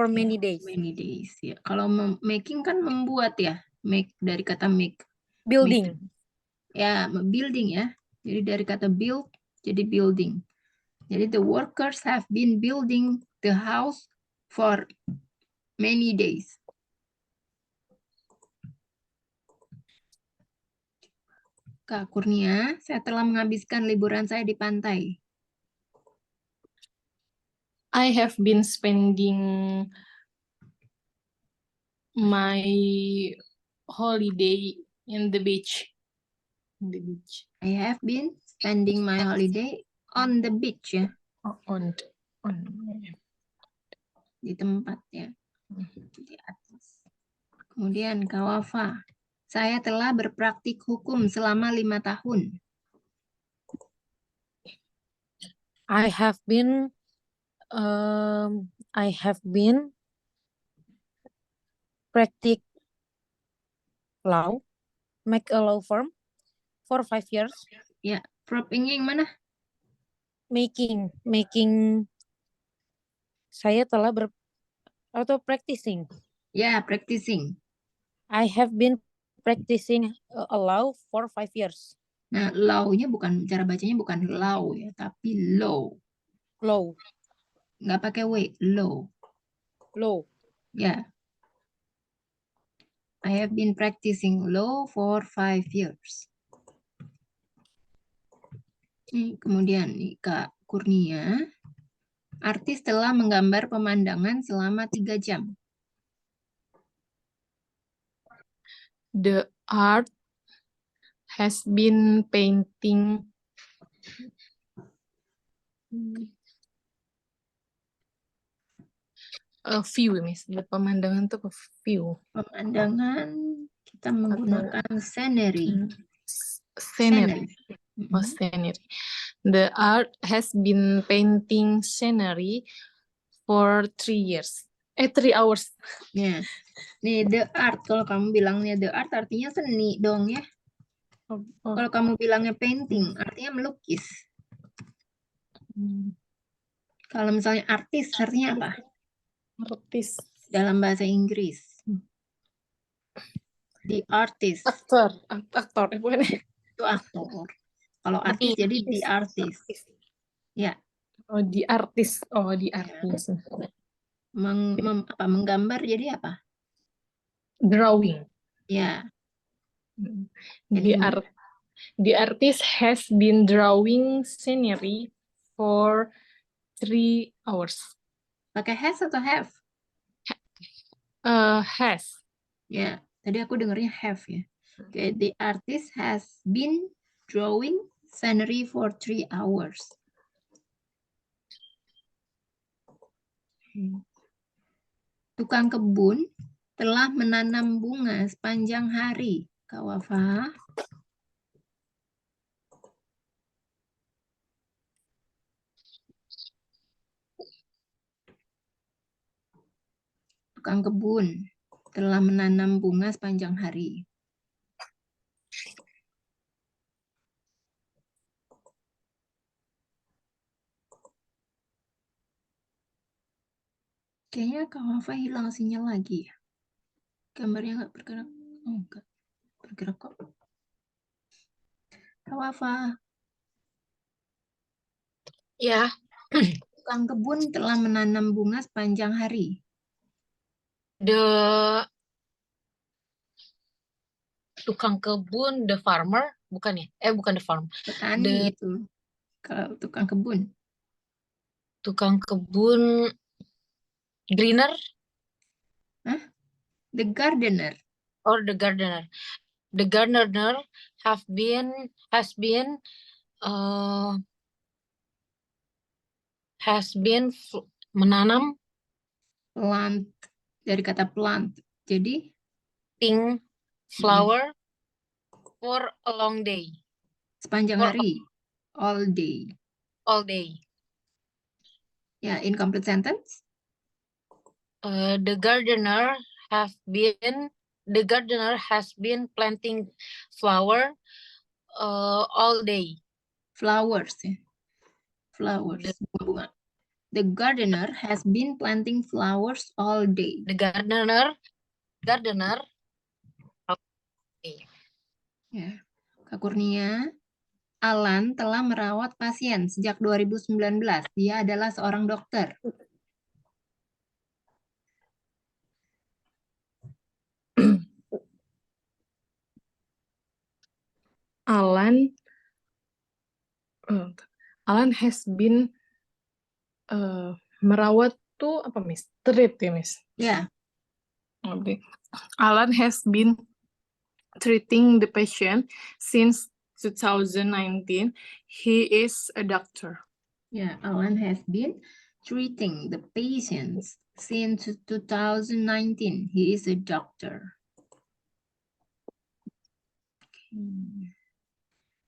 many days. many days ya. Kalau making kan membuat ya, make dari kata make. Building. Ya, building ya. Jadi dari kata build jadi building. Jadi the workers have been building the house for many days. Kak Kurnia, saya telah menghabiskan liburan saya di pantai. I have been spending my holiday in the beach. I have been spending my holiday on the beach ya, On di tempat ya, di atas. Kemudian Kawafa, saya telah berpraktik hukum selama 5 tahun. I have been practice law, make a law firm for 5 years. Ya, verb ini yang mana? Making saya telah atau practicing. Ya, practicing. I have been practicing a law for 5 years. Nah, law-nya bukan, cara bacanya bukan law ya, tapi law. Law. Nggak pakai w, law. Law. Ya. I have been practicing law for 5 years. Kemudian nih Kak Kurnia, artis telah menggambar pemandangan selama 3 jam. The art has been painting a view, Miss. The pemandangan tuh view. Pemandangan kita menggunakan scenery. Scenery. Oh, scenery. The art has been painting scenery for 3 years. 3 hours. Ya. Nih, the art. Kalau kamu bilangnya the art, artinya seni dong ya. Kalau kamu bilangnya painting, artinya melukis. Kalau misalnya artis, artinya apa? Artis. Dalam bahasa Inggris. The artist. Aktor. Bukan. Itu aktor. Kalau artis jadi the artist. Ya. Oh, the artist. Oh, the artist. Menggambar jadi apa? Drawing. Ya. The artist has been drawing scenery for 3 hours. Pakai has atau have? Has. Ya, tadi aku dengarnya have ya. Okay, the artist has been drawing scenery for 3 hours. Tukang kebun telah menanam bunga sepanjang hari. Kak Wafa. Tukang kebun telah menanam bunga sepanjang hari. Kayaknya Kak Wafa hilang sinyal lagi ya. Gambarnya nggak bergerak. Oh, enggak. Bergerak kok. Kak Wafa. Ya. Tukang kebun telah menanam bunga sepanjang hari. Tukang kebun, the farmer, bukan ya? Bukan the farm. Petani itu. Kalau tukang kebun. Tukang kebun, greener The gardener. or the gardener. The gardener has been menanam Plant. Dari kata plant. Jadi pink flower for a long day. sepanjang For hari. All day. All day. Ya, incomplete sentence. The gardener has been planting flower all day. Flowers, ya. Flowers, bunga-bunga. The gardener has been planting flowers all day. The gardener. Okay. Ya. Kak Kurnia, Alan telah merawat pasien sejak 2019. Dia adalah seorang dokter. Alan has been merawat tuh apa, Miss? Treat ya, Miss? Ya, Oke. Alan has been treating the patient since 2019. He is a doctor. ya. Alan has been treating the patients since 2019. He is a doctor.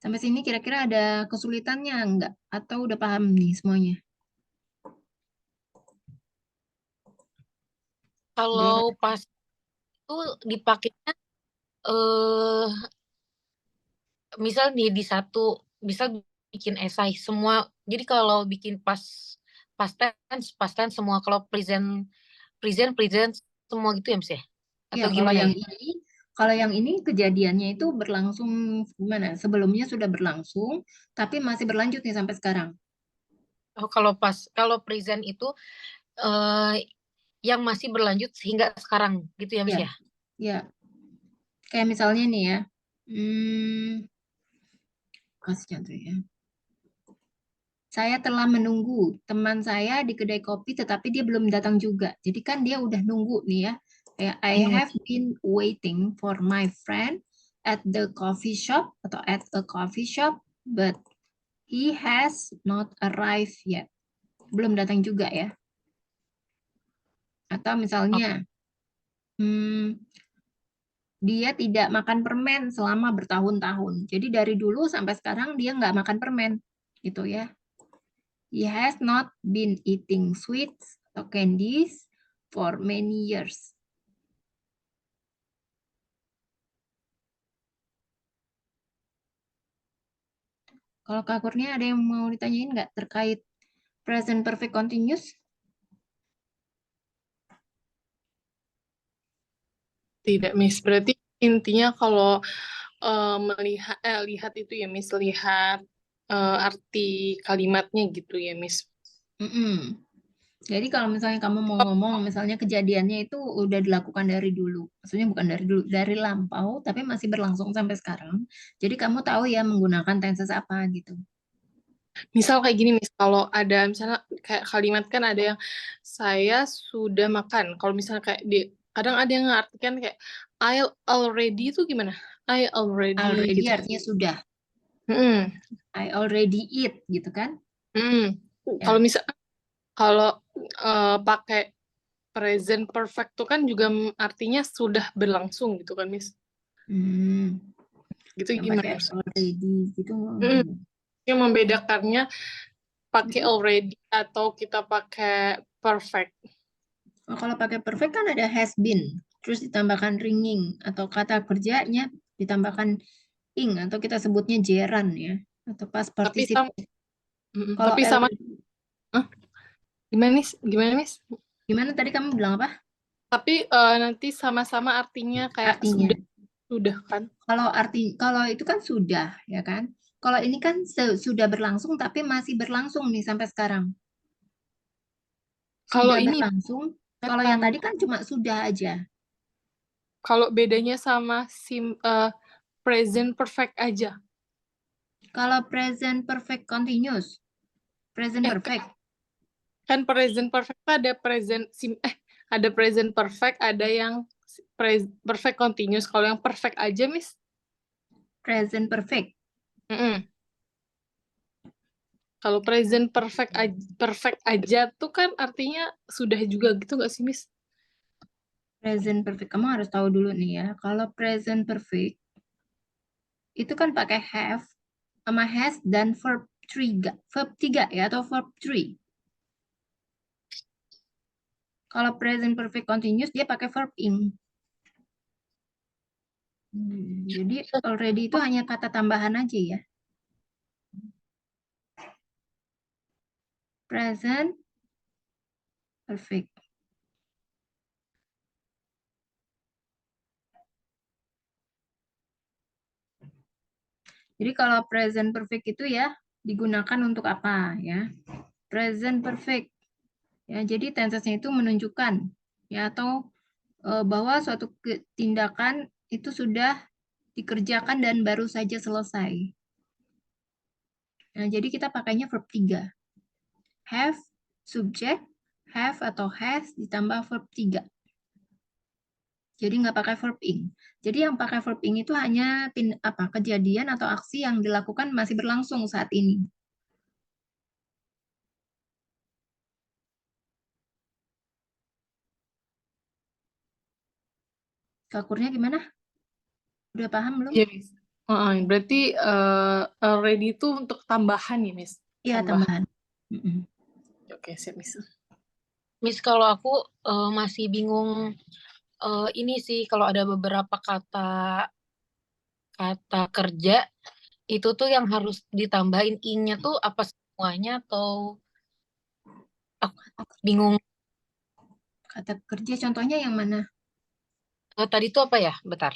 Sampai sini kira-kira ada kesulitannya enggak? Atau udah paham nih semuanya? Kalau pas itu dipakainya misal di satu misal bikin esai semua. Jadi kalau bikin past tense semua, kalau present semua gitu ya, Miss ya? Ya, Atau gimana ya? kalau yang ini kejadiannya itu berlangsung gimana? Sebelumnya sudah berlangsung, tapi masih berlanjut nih sampai sekarang. Oh, kalau present itu yang masih berlanjut sehingga sekarang gitu ya, Miss Ya. ya? Ya, kayak misalnya nih ya, kasih contoh ya. Saya telah menunggu teman saya di kedai kopi, tetapi dia belum datang juga. Jadi kan dia udah nunggu nih ya. Kayak I have been waiting for my friend at the coffee shop atau at a coffee shop, but he has not arrived yet. Belum datang juga ya. Atau misalnya, dia tidak makan permen selama bertahun-tahun. Jadi dari dulu sampai sekarang dia nggak makan permen, gitu ya. He has not been eating sweets or candies for many years. Kalau Kak Kurnia ada yang mau ditanyain nggak terkait present perfect continuous? Tidak, Miss. Berarti intinya kalau lihat itu ya, Miss, lihat arti kalimatnya gitu ya, Miss. Jadi kalau misalnya kamu mau ngomong, misalnya kejadiannya itu udah dilakukan dari dulu. Maksudnya bukan dari dulu, dari lampau, tapi masih berlangsung sampai sekarang. Jadi kamu tahu ya menggunakan tenses apa gitu. Misal kayak gini, Miss, kalau ada misalnya kayak kalimat kan ada yang saya sudah makan. Kalau misalnya kayak kadang ada yang ngartikan kayak I already itu gimana? I already Already gitu. artinya sudah. I already eat gitu kan? Kalau kalau pakai present perfect tuh kan juga artinya sudah berlangsung gitu kan, Miss? Gitu Yang gimana? pakai already gitu. Yang membedakannya pakai already atau kita pakai perfect. Oh, kalau pakai perfect kan ada has been, terus ditambahkan ringing atau kata kerjanya ditambahkan ing atau kita sebutnya gerund ya atau past Tapi participle. Kalau tapi sama already, gimana, Miss? gimana tadi kamu bilang apa? Tapi nanti sama-sama artinya kayak Artinya. sudah kan? Kalau itu kan sudah ya kan? Kalau ini kan sudah berlangsung tapi masih berlangsung nih sampai sekarang. Kalau Sudah ini berlangsung. Kalau yang tadi kan cuma sudah aja. kalau bedanya sama present perfect aja. Kalau present perfect continuous, present perfect. Kan present perfect ada ada present perfect, ada yang perfect continuous. Kalau yang perfect aja, Miss? Present perfect. Kalau present perfect aja tuh kan artinya sudah juga gitu nggak sih, Miss? Present perfect. Kamu harus tahu dulu nih ya. Kalau present perfect itu kan pakai have sama has dan verb 3 ya atau verb 3. Kalau present perfect continuous dia pakai verb ing. Jadi already itu hanya kata tambahan aja ya. Present perfect. Jadi kalau present perfect itu ya digunakan untuk apa ya? Present perfect. Ya, jadi tensesnya itu menunjukkan ya atau bahwa suatu tindakan itu sudah dikerjakan dan baru saja selesai. Nah, jadi kita pakainya verb 3. Have, subject, have atau has ditambah verb 3. Jadi nggak pakai verb ing. Jadi yang pakai verb ing itu hanya kejadian atau aksi yang dilakukan masih berlangsung saat ini. Kakurnya gimana? Udah paham belum? Iya, Miss. Berarti already itu untuk tambahan ya, Miss? Iya, tambahan. Oke, siap, Miss. Miss, kalau aku masih bingung ini sih, kalau ada beberapa kata kerja itu tuh yang harus ditambahin ing-nya tuh apa semuanya atau aku bingung. Kata kerja contohnya yang mana? Tadi tuh apa ya? Bentar.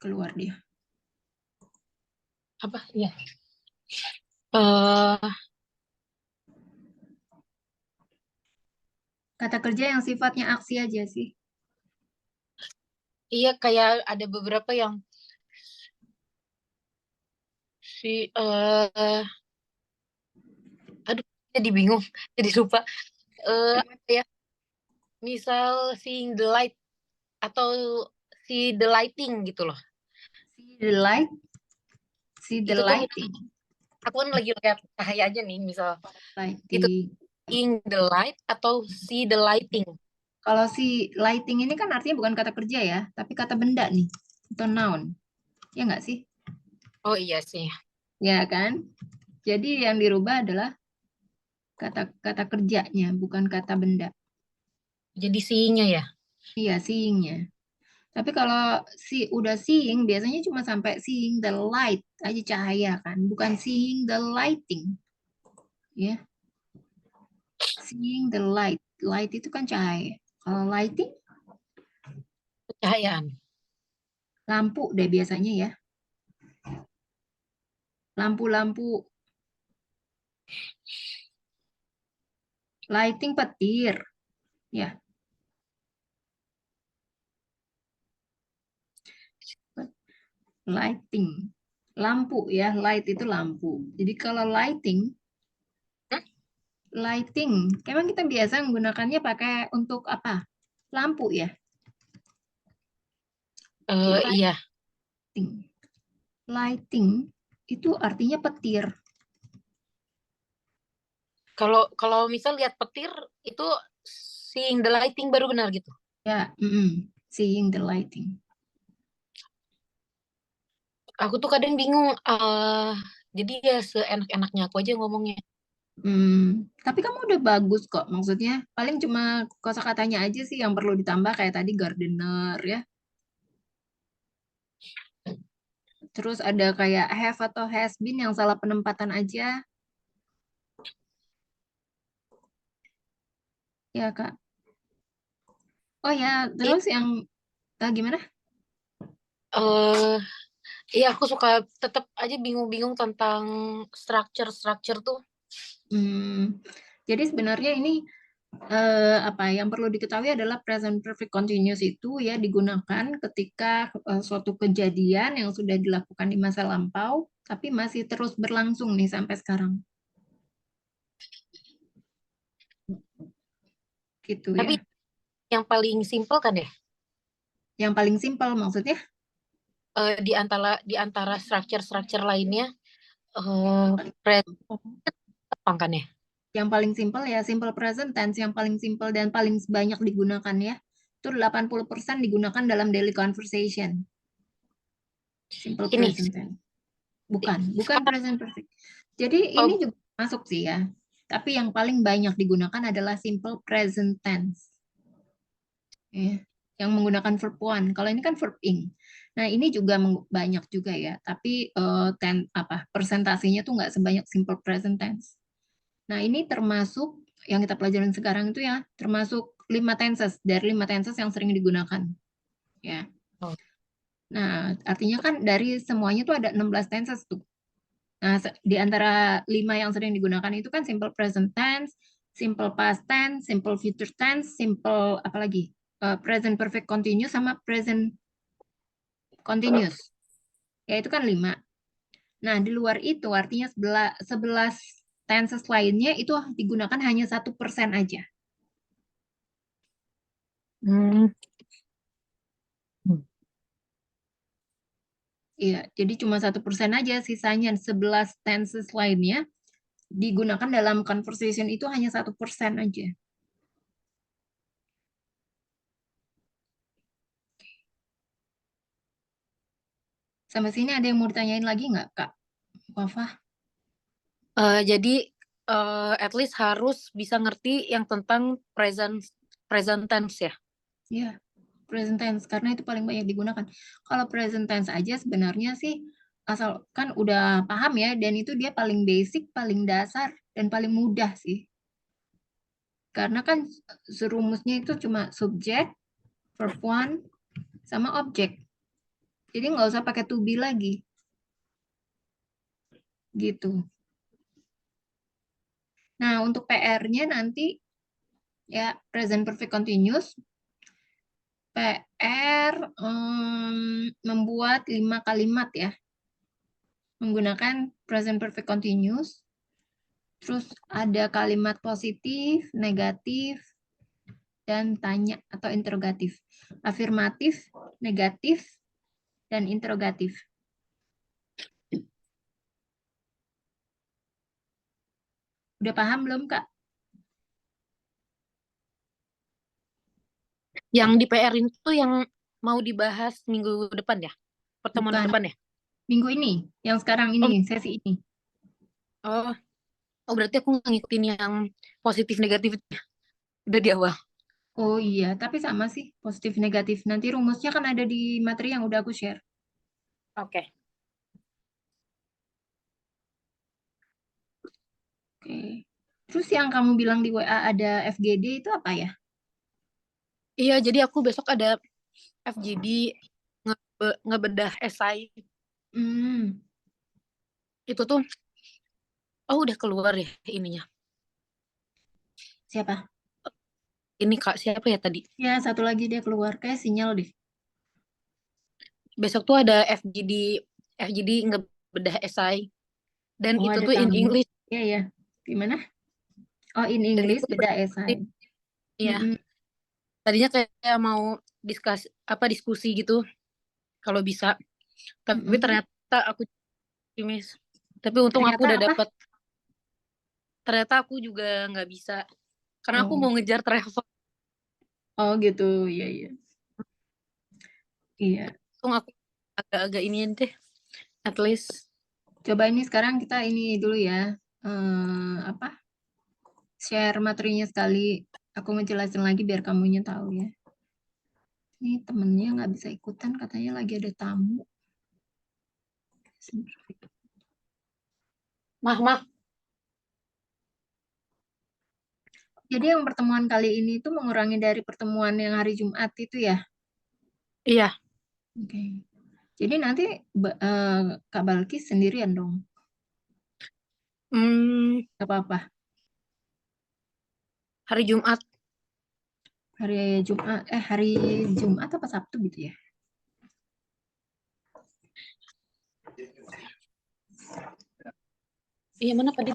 Keluar dia. Apa? Ya. Eh Kata kerja yang sifatnya aksi aja sih. iya, kayak ada beberapa yang aduh, jadi bingung, jadi lupa. Apa ya? Misal seeing the light atau see the lighting gitu loh. See the light, see the Itu tuh lighting. aku kan lagi lihat cahaya aja nih, misal itu Lighting. seeing the light atau see the lighting. Kalau si lighting ini kan artinya bukan kata kerja ya, tapi kata benda nih, atau noun. Ya nggak sih? Oh iya sih. Ya kan? Jadi yang dirubah adalah kata kerjanya, bukan kata benda. Jadi seeing-nya ya. Iya, seeing-nya. Tapi kalau udah seeing, biasanya cuma sampai seeing the light aja cahaya kan, bukan seeing the lighting. Ya, seeing the light. Light itu kan cahaya. Kalau lighting, Pencahayaan. lampu deh biasanya ya. Lampu-lampu. Lighting petir. Ya. Lighting. Lampu ya, light itu lampu. Jadi kalau lighting, emang kita biasa menggunakannya pakai untuk apa? Lampu ya. Iya. Lighting itu artinya petir. Kalau misal lihat petir itu seeing the lighting baru benar gitu. Ya, seeing the lighting. Aku tuh kadang bingung. Jadi ya seenak-enaknya aku aja ngomongnya. Tapi kamu udah bagus kok. Maksudnya paling cuma kosakatanya aja sih yang perlu ditambah kayak tadi gardener ya. Terus ada kayak have atau has been yang salah penempatan aja. Ya, Kak. Oh ya, terus yang gimana? Iya, aku suka tetap aja bingung-bingung tentang structure tuh. Jadi sebenarnya ini apa yang perlu diketahui adalah present perfect continuous itu ya digunakan ketika suatu kejadian yang sudah dilakukan di masa lampau tapi masih terus berlangsung nih sampai sekarang. Gitu Tapi ya. yang paling simple kan ya? Yang paling simpel maksudnya? Di antara structure lainnya, present kan ya? Yang paling simpel ya simple present tense yang paling simpel dan paling banyak digunakan ya. Itu 80% digunakan dalam daily conversation. Simple Ini present tense. Bukan present perfect. Jadi Oh, ini juga masuk sih ya. Tapi yang paling banyak digunakan adalah simple present tense. Ya, yang menggunakan verb one. Kalau ini kan verb ing. Nah, ini juga banyak juga ya. Tapi persentasenya tuh nggak sebanyak simple present tense. Nah, ini termasuk yang kita pelajarin sekarang itu ya, termasuk 5 tenses dari 5 tenses yang sering digunakan. Ya. Oh. Nah, artinya kan dari semuanya tuh ada 16 tenses tuh. Nah, di antara 5 yang sering digunakan itu kan simple present tense, simple past tense, simple future tense, simple apalagi present perfect continuous sama present continuous. Ya itu kan 5. Nah, di luar itu artinya 11 tenses lainnya itu digunakan hanya 1% aja. Hmm. Iya, jadi cuma 1% aja, sisanya 11 tenses lainnya digunakan dalam conversation itu hanya 1% aja. Sampai sini ada yang mau ditanyain lagi nggak, Kak Wafa? Jadi at least harus bisa ngerti yang tentang present tense ya. Iya, present tense karena itu paling banyak digunakan. Kalau present tense aja sebenarnya sih asalkan udah paham ya, dan itu dia paling basic, paling dasar, dan paling mudah sih. Karena kan serumusnya itu cuma subjek, verb one, sama objek. Jadi nggak usah pakai to be lagi. Gitu. Nah, untuk PR-nya nanti ya present perfect continuous. PR membuat 5 kalimat ya. Menggunakan present perfect continuous. Terus ada kalimat positif, negatif, dan tanya atau interrogatif. Afirmatif, negatif, dan interrogatif. Udah paham belum, Kak? Yang di PR-in itu yang mau dibahas minggu depan ya? Pertemuan Bukan depan ya? minggu ini, yang sekarang Oh, ini, sesi ini. oh, oh berarti aku ngikutin yang positif negatif udah di awal. Oh iya, tapi sama sih, positif negatif. Nanti rumusnya kan ada di materi yang udah aku share. Oke. Oke. Terus yang kamu bilang di WA ada FGD itu apa ya? Iya, jadi aku besok ada FGD ngebedah esai. Hmm, Itu tuh, oh udah keluar ya ininya. siapa? Ini Kak, siapa ya tadi? Ya, satu lagi dia keluar. Kayak sinyal deh. Besok tuh ada FGD ngebedah esai. Dan Oh, itu ada tuh in tamu. English. Iya, ya. Gimana? Oh, in Dan English, itu beda esai. ya, Mm-mm. tadinya kayak mau diskusi gitu kalau bisa. Tapi Mm-mm. ternyata aku optimis. Tapi untung aku Ternyata udah apa? dapet. Ternyata aku juga nggak bisa. Karena aku Oh, mau ngejar travel. oh gitu. Iya, iya. Iya. Untung aku agak-agak ini deh. At least. Coba ini sekarang kita ini dulu ya. Apa? Share materinya sekali. Aku ngejelasin lagi biar kamunya tahu ya. Ini temennya nggak bisa ikutan, katanya lagi ada tamu. Mah. Jadi yang pertemuan kali ini tuh mengurangi dari pertemuan yang hari Jumat itu ya. Iya. Oke. Jadi nanti Kak Balkis sendirian dong. Hmm, Gak apa-apa. hari Jumat. Hari Jumat apa Sabtu gitu ya. Iya mana tadi?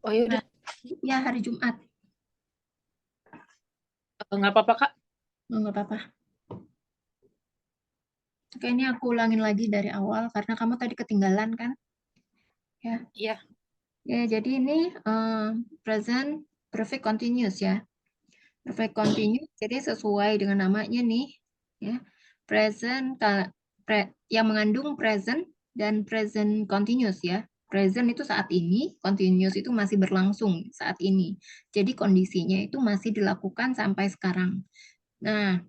Oh ya udah. Ya hari Jumat. Nggak apa-apa Kak. Oh, nggak apa-apa. Oke, ini aku ulangin lagi dari awal karena kamu tadi ketinggalan kan? Ya. Iya. Ya, jadi ini present perfect continuous ya. Perfect continuous jadi sesuai dengan namanya nih, ya. Present yang mengandung present dan present continuous ya. Present itu saat ini, continuous itu masih berlangsung saat ini. Jadi kondisinya itu masih dilakukan sampai sekarang. Nah,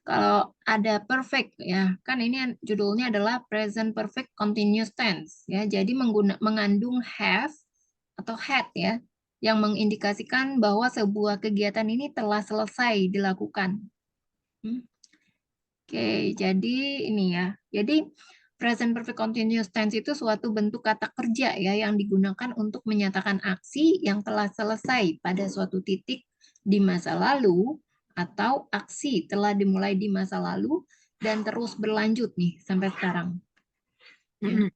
kalau ada perfect ya, kan ini judulnya adalah present perfect continuous tense ya. Jadi mengandung have atau had ya, yang mengindikasikan bahwa sebuah kegiatan ini telah selesai dilakukan. Oke, jadi ini ya. Jadi present perfect continuous tense itu suatu bentuk kata kerja ya yang digunakan untuk menyatakan aksi yang telah selesai pada suatu titik di masa lalu atau aksi telah dimulai di masa lalu dan terus berlanjut nih sampai sekarang. Ya.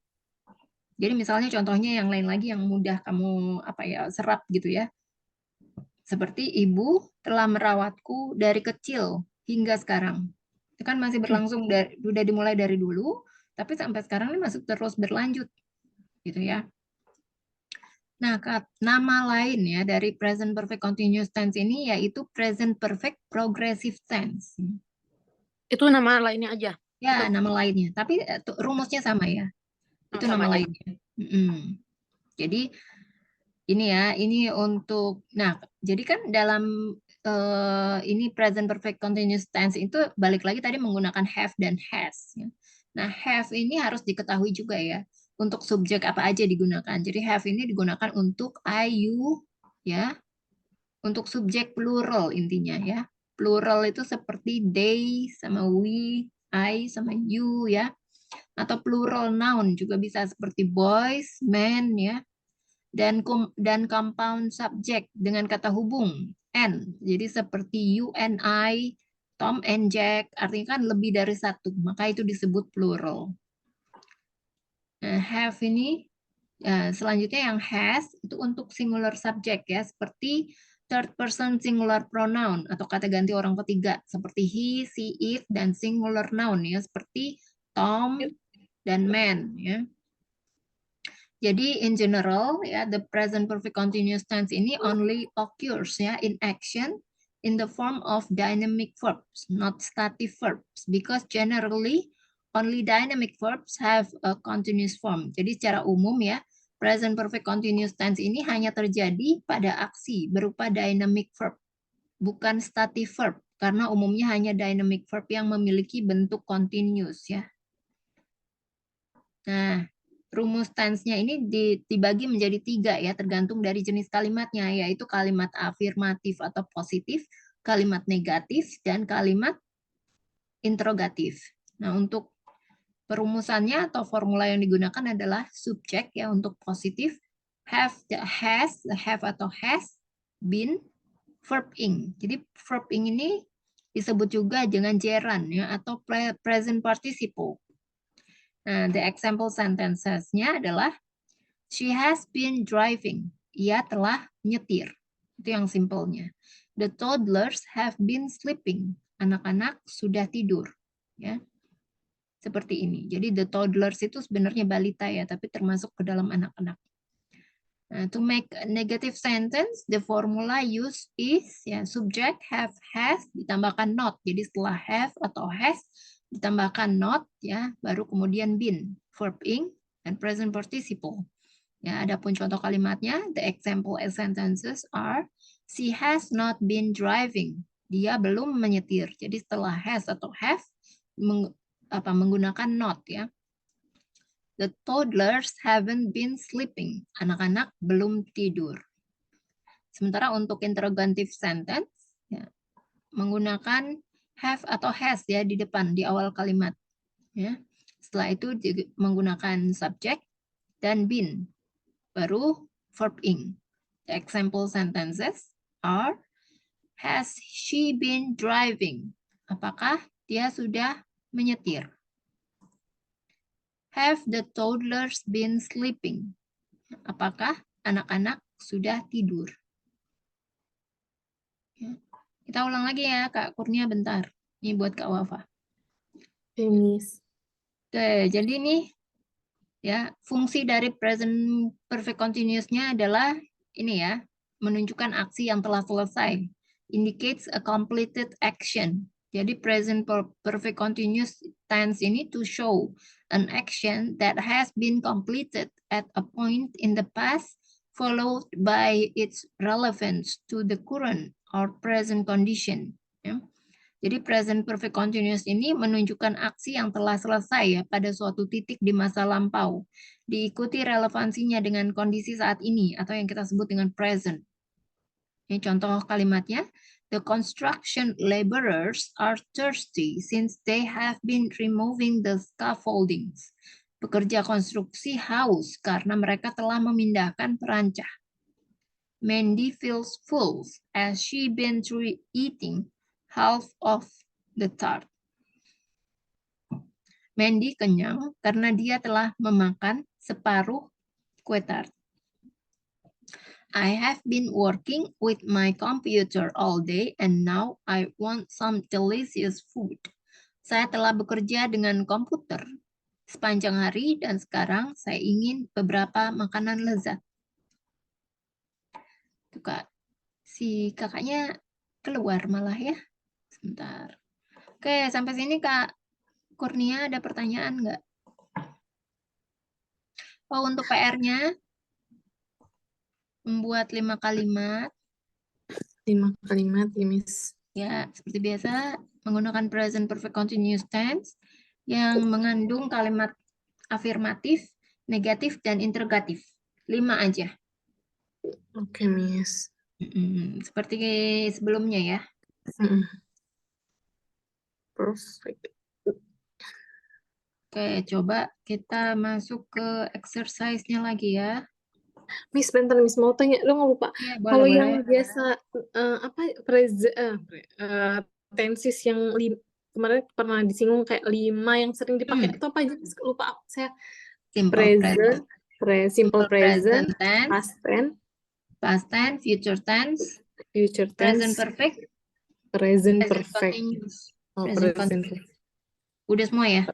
Jadi misalnya contohnya yang lain lagi yang mudah kamu serap gitu ya. Seperti ibu telah merawatku dari kecil hingga sekarang. Itu kan masih berlangsung udah dimulai dari dulu, tapi sampai sekarang ini masih terus berlanjut, gitu ya. Nah, nama lain ya dari present perfect continuous tense ini yaitu present perfect progressive tense. Itu nama lainnya aja. Ya, nama lainnya. Tapi rumusnya sama ya. Itu nama Sama aja. lainnya. Jadi ini ya, ini untuk, nah, jadi kan dalam ini present perfect continuous tense itu balik lagi tadi menggunakan have dan has. Ya. Nah, have ini harus diketahui juga ya, untuk subjek apa aja digunakan. Jadi have ini digunakan untuk I, you, ya, untuk subjek plural intinya ya. Plural itu seperti they sama we, I sama you ya. Atau plural noun juga bisa seperti boys, men ya. Dan compound subject dengan kata hubung and. Jadi seperti you and I, Tom and Jack, artinya kan lebih dari satu, maka itu disebut plural. Nah, have ini selanjutnya yang has itu untuk singular subject ya, seperti third person singular pronoun atau kata ganti orang ketiga seperti he, she, it, dan singular noun ya, seperti Tom dan man ya. Jadi in general ya the present perfect continuous tense ini only occurs ya in action in the form of dynamic verbs, not static verbs, because generally only dynamic verbs have a continuous form. Jadi secara umum ya present perfect continuous tense ini hanya terjadi pada aksi berupa dynamic verb, bukan static verb, karena umumnya hanya dynamic verb yang memiliki bentuk continuous ya. Nah, rumus tense-nya ini dibagi menjadi 3 ya, tergantung dari jenis kalimatnya, yaitu kalimat afirmatif atau positif, kalimat negatif, dan kalimat interrogatif. Nah, untuk perumusannya atau formula yang digunakan adalah subjek ya untuk positif, have atau has, been, verb ing. Jadi verb ing ini disebut juga dengan gerund ya atau present participle. Nah, the example sentences-nya adalah she has been driving. Ia telah menyetir. Itu yang simpelnya. The toddlers have been sleeping. Anak-anak sudah tidur. Ya. Seperti ini. Jadi the toddlers itu sebenarnya balita ya, tapi termasuk ke dalam anak-anak. Nah, to make a negative sentence, the formula used is ya subject have has ditambahkan not. Jadi setelah have atau has ditambahkan not ya, baru kemudian been, verb ing, dan present participle. Ya, adapun contoh kalimatnya, the example sentences are she has not been driving. Dia belum menyetir. Jadi setelah has atau have menggunakan not ya. The toddlers haven't been sleeping. Anak-anak belum tidur. Sementara untuk interrogative sentence ya, menggunakan have atau has ya di depan di awal kalimat ya. Setelah itu menggunakan subject dan been baru verb ing. The example sentences are has she been driving? Apakah dia sudah menyetir? Have the toddlers been sleeping? Apakah anak-anak sudah tidur? Ya. Kita ulang lagi ya, Kak Kurnia bentar. Ini buat Kak Wafa. Miss. Oke, jadi nih ya, fungsi dari present perfect continuous-nya adalah ini ya, menunjukkan aksi yang telah selesai. Indicates a completed action. Jadi present perfect continuous tense ini to show an action that has been completed at a point in the past followed by its relevance to the current or present condition. Ya. Jadi present perfect continuous ini menunjukkan aksi yang telah selesai ya pada suatu titik di masa lampau. Diikuti relevansinya dengan kondisi saat ini atau yang kita sebut dengan present. Ini contoh kalimatnya. The construction laborers are thirsty since they have been removing the scaffoldings. Pekerja konstruksi haus karena mereka telah memindahkan perancah. Mandy feels full as she been through eating half of the tart. Mandy kenyang karena dia telah memakan separuh kue tart. I have been working with my computer all day and now I want some delicious food. Saya telah bekerja dengan komputer sepanjang hari dan sekarang saya ingin beberapa makanan lezat. Tuh Kak, si kakaknya keluar malah ya. Sebentar. Oke, sampai sini Kak Kurnia ada pertanyaan nggak? Oh, untuk PR-nya membuat 5 kalimat. 5 kalimat ya, Miss. Ya, seperti biasa menggunakan present perfect continuous tense yang mengandung kalimat afirmatif, negatif, dan interrogatif. 5 aja. Oke, Miss. Seperti sebelumnya ya. Perfect. Oke, coba kita masuk ke exercise-nya lagi ya. Miss, bentar Miss mau tanya, lo nggak lupa. Ya, Kalau boleh. yang biasa tenses yang kemarin pernah disinggung kayak 5 yang sering dipakai itu apa aja? Miss? Lupa saya. Simple present, tense, past tense, future tense, present perfect, present perfect. continuous. Oh, Present present. Udah semua ya?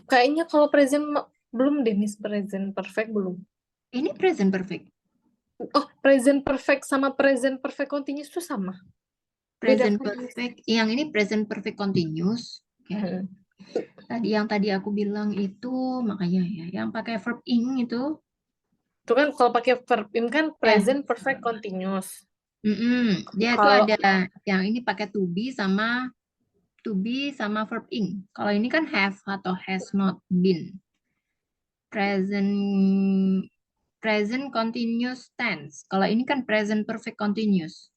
Kayaknya kalau present belum deh, Miss. Present perfect belum. Ini present perfect. Oh, present perfect sama present perfect continuous itu sama. Present Beda kan, perfect, yang ini present perfect continuous. Ya. Yang tadi aku bilang itu, makanya ya, yang pakai verb ing itu. Itu kan kalau pakai verb ing kan present perfect continuous. Dia itu ada, yang ini pakai to be sama verb ing. Kalau ini kan have atau has not been. Present continuous tense. Kalau ini kan present perfect continuous.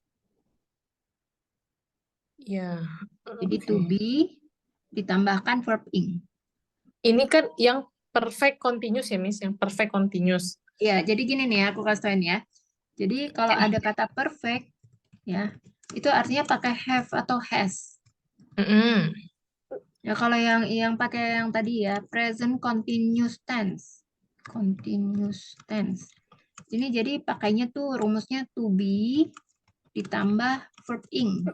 Ya. Jadi to be ditambahkan verb ing. Ini kan yang perfect continuous ya, Miss, yang perfect continuous. Ya, jadi gini nih aku kasih tauin ya. Jadi kalau ada kata perfect ya, itu artinya pakai have atau has. Ya kalau yang pakai yang tadi ya, present continuous tense. Continuous tense. Ini jadi pakainya tuh rumusnya to be ditambah verb ing.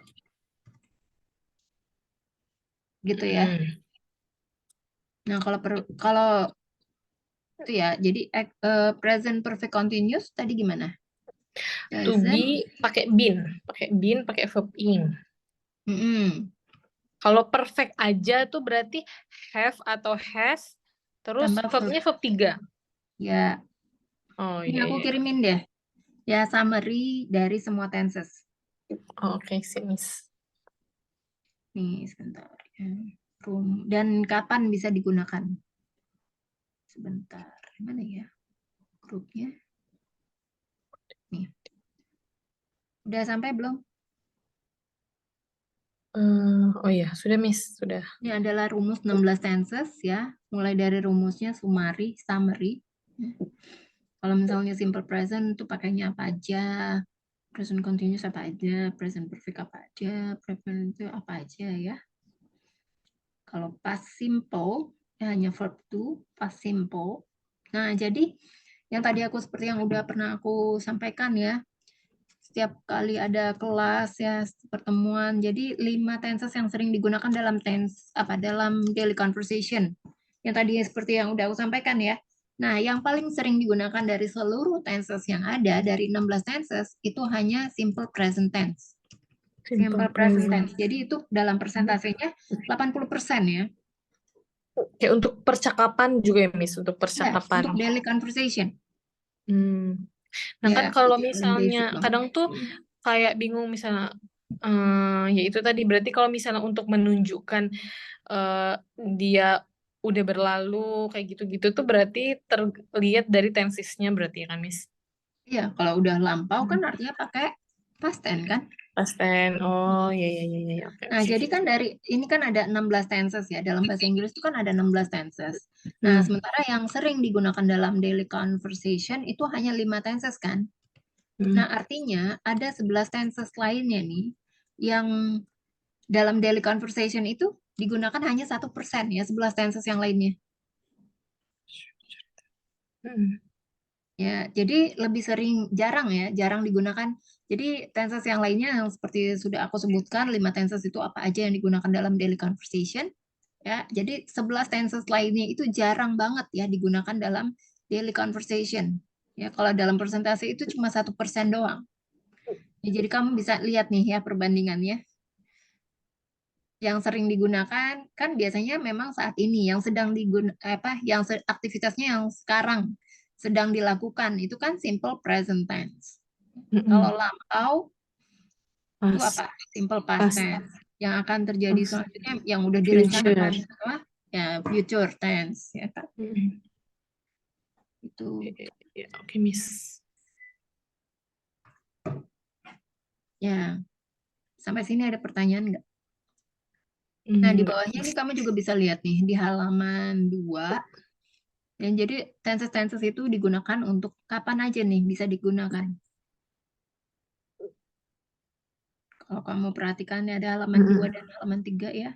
Gitu ya. Nah, kalau itu ya, jadi present perfect continuous tadi gimana? To be pakai been, pakai verb ing. Kalau perfect aja tuh berarti have atau has, terus verbnya verb 3. Ya. Oh Ini iya. aku kirimin deh. Ya, summary dari semua tenses. Oke, sih, Miss. Nih, sebentar. Dan kapan bisa digunakan? Sebentar. Mana ya grupnya? Nih. Udah sampai belum? Oh iya, sudah Miss, sudah. Ini adalah rumus 16 tenses ya. Mulai dari rumusnya summary. Kalau misalnya simple present itu pakainya apa aja? Present continuous apa aja? Present perfect apa aja? Present itu apa aja ya? Kalau past simple ya hanya verb to, past simple. Nah, jadi yang tadi aku seperti yang udah pernah aku sampaikan ya. Setiap kali ada kelas ya, pertemuan. Jadi 5 tenses yang sering digunakan dalam dalam daily conversation. Yang tadi seperti yang udah aku sampaikan ya. Nah, yang paling sering digunakan dari seluruh tenses yang ada dari 16 tenses itu hanya simple present tense. Simple present tense. Jadi itu dalam persentasenya 80% ya. Kayak untuk percakapan juga ya, Miss, untuk Ya, percakapan. untuk daily conversation. Nah kan Ya, kalau paling misalnya basic banget. kadang tuh kayak bingung misalnya, ya itu tadi berarti kalau misalnya untuk menunjukkan dia udah berlalu kayak gitu-gitu tuh berarti terlihat dari tensesnya berarti ya kan, Miss? Iya, kalau udah lampau kan artinya pakai past tense kan. Past tense. Oh, ya. Oke. Nah, jadi kan dari ini kan ada 16 tenses ya. Dalam bahasa Inggris itu kan ada 16 tenses. Nah, sementara yang sering digunakan dalam daily conversation itu hanya 5 tenses kan. Nah, artinya ada 11 tenses lainnya nih yang dalam daily conversation itu digunakan hanya 1% ya, 11 tenses yang lainnya. Ya, jadi lebih sering jarang digunakan. Jadi tenses yang lainnya yang seperti sudah aku sebutkan, 5 tenses itu apa aja yang digunakan dalam daily conversation. Ya, jadi 11 tenses lainnya itu jarang banget ya digunakan dalam daily conversation. Ya, kalau dalam persentase itu cuma 1% doang. Ya, jadi kamu bisa lihat nih ya perbandingannya. Yang sering digunakan kan biasanya memang saat ini yang sedang aktivitasnya yang sekarang sedang dilakukan itu kan simple present tense. Kalau lampau itu apa? Simple past tense. Yang akan terjadi selanjutnya yang udah direncanakan apa? Ya, future tense ya kan. Itu. Ya, oke, Miss. Ya. Sampai sini ada pertanyaan nggak? Nah, di bawahnya ini kamu juga bisa lihat nih di halaman 2. Dan jadi tenses-tenses itu digunakan untuk kapan aja nih bisa digunakan. Kalau kamu perhatikan ada halaman 2 dan halaman 3 ya.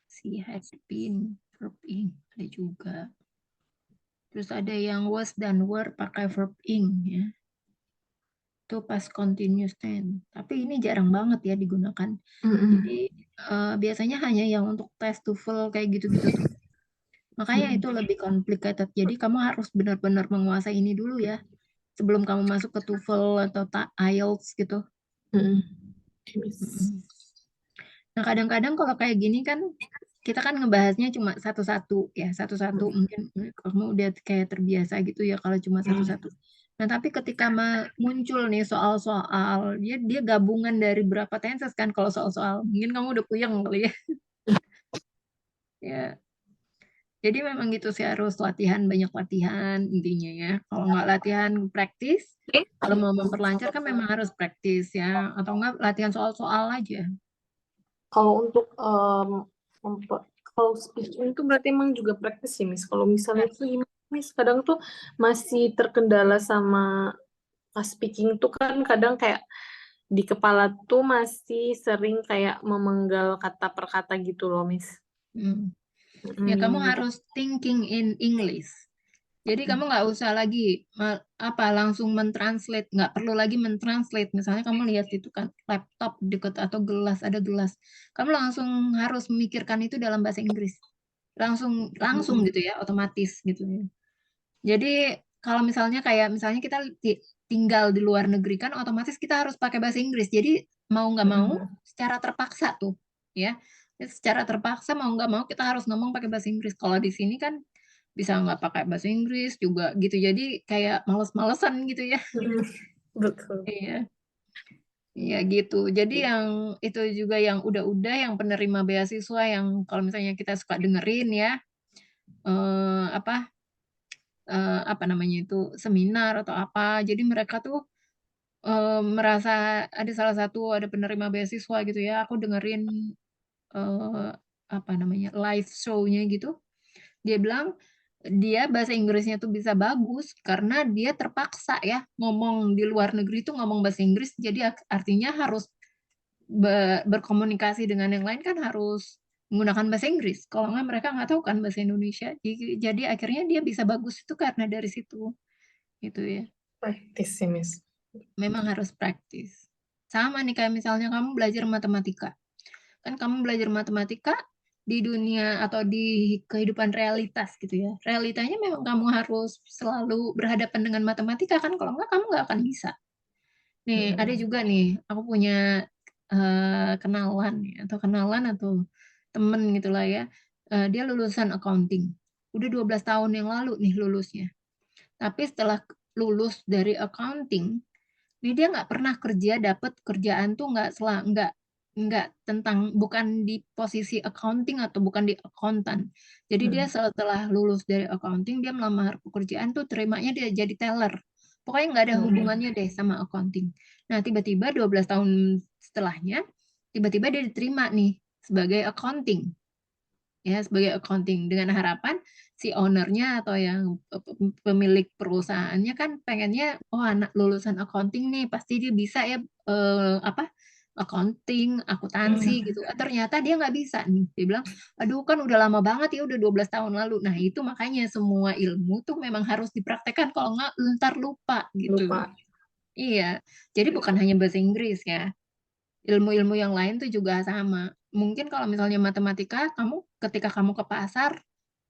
She has been, verb ing, ada juga. Terus ada yang was dan were pakai verb ing ya. Itu past continuous tense. Tapi ini jarang banget ya digunakan. Jadi biasanya hanya yang untuk test TOEFL kayak gitu-gitu tuh. Makanya itu lebih complicated. Jadi kamu harus benar-benar menguasai ini dulu ya. Sebelum kamu masuk ke TOEFL atau IELTS gitu. Nah, kadang-kadang kalau kayak gini kan kita kan ngebahasnya cuma satu-satu ya, satu-satu mungkin kamu udah kayak terbiasa gitu ya kalau cuma satu-satu. Nah, tapi ketika muncul nih soal-soal, dia gabungan dari berapa tenses kan kalau soal-soal. Mungkin kamu udah puyeng kali ya. Ya. Jadi memang gitu sih harus latihan, banyak latihan intinya ya. Kalau nggak latihan praktis, kalau mau memperlancar kan memang harus praktis ya. Atau nggak latihan soal-soal aja. Kalau untuk kalau speaking itu berarti emang juga praktis sih, Miss. Kalau misalnya itu gimana, Miss? Kadang tuh masih terkendala sama pas speaking tuh kan kadang kayak di kepala tuh masih sering kayak memenggal kata per kata gitu loh, Miss. Ya, kamu harus thinking in English. Jadi kamu nggak usah lagi langsung mentranslate, nggak perlu lagi mentranslate. Misalnya kamu lihat itu kan laptop dekat atau gelas, ada gelas. Kamu langsung harus memikirkan itu dalam bahasa Inggris. Langsung gitu ya, otomatis gitu ya. Jadi kalau misalnya kita tinggal di luar negeri kan otomatis kita harus pakai bahasa Inggris. Jadi mau nggak mau secara terpaksa tuh ya. Secara terpaksa mau nggak mau kita harus ngomong pakai bahasa Inggris. Kalau di sini kan bisa nggak pakai bahasa Inggris juga gitu. Jadi kayak males-malesan gitu ya. Betul. Iya. Iya gitu. Jadi yang itu juga yang udah yang penerima beasiswa yang kalau misalnya kita suka dengerin ya apa namanya itu seminar atau apa. Jadi mereka tuh merasa ada penerima beasiswa gitu ya. Aku dengerin apa namanya live show-nya gitu. Dia bilang dia bahasa Inggrisnya tuh bisa bagus karena dia terpaksa ya ngomong di luar negeri tuh ngomong bahasa Inggris. Jadi artinya harus berkomunikasi dengan yang lain kan harus menggunakan bahasa Inggris. Kalau nggak mereka nggak tahu kan bahasa Indonesia. Jadi akhirnya dia bisa bagus itu karena dari situ. Gitu ya. Praktis sih, Miss. Memang harus praktis. Sama nih kayak misalnya kamu belajar matematika. Kan kamu belajar matematika di dunia atau di kehidupan realitas gitu ya. Realitanya memang kamu harus selalu berhadapan dengan matematika kan, kalau enggak kamu nggak akan bisa. Nih, ada juga nih, aku punya kenalan atau temen gitulah ya. Dia lulusan accounting. Udah 12 tahun yang lalu nih lulusnya. Tapi setelah lulus dari accounting, nih dia nggak pernah kerja, dapat kerjaan tuh nggak tentang, bukan di posisi accounting atau bukan di akuntan. Jadi dia setelah lulus dari accounting, dia melamar pekerjaan tuh terimanya dia jadi teller. Pokoknya nggak ada hubungannya deh sama accounting. Nah, tiba-tiba 12 tahun setelahnya, tiba-tiba dia diterima nih sebagai accounting. Ya, sebagai accounting dengan harapan si ownernya atau yang pemilik perusahaannya kan pengennya, oh anak lulusan accounting nih pasti dia bisa ya accounting, akuntansi gitu. Ternyata dia nggak bisa nih. Dia bilang, aduh kan udah lama banget ya, udah 12 tahun lalu. Nah itu makanya semua ilmu tuh memang harus dipraktekkan, kalau nggak ntar lupa gitu. Lupa. Iya, jadi bukan hanya bahasa Inggris ya. Ilmu-ilmu yang lain tuh juga sama. Mungkin kalau misalnya matematika, ketika kamu ke pasar,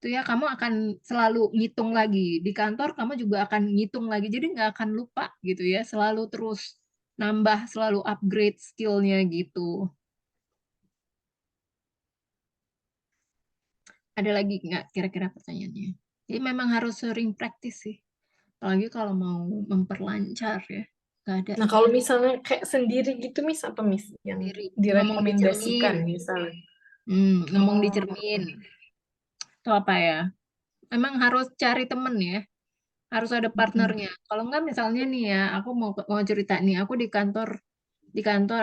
tuh ya kamu akan selalu ngitung lagi. Di kantor kamu juga akan ngitung lagi. Jadi nggak akan lupa gitu ya. Selalu terus nambah, selalu upgrade skill-nya gitu. Ada lagi nggak kira-kira pertanyaannya? Jadi memang harus sering praktis sih. Apalagi kalau mau memperlancar ya. Nggak ada Nah, kalau misalnya kayak sendiri gitu, Miss, apa Miss yang sendiri. Ngomong di cermin. direkomendasikan misalnya? Ngomong di cermin. Itu apa ya? Emang harus cari temen ya. Harus ada partnernya. Kalau enggak misalnya nih ya, aku mau cerita nih, aku di kantor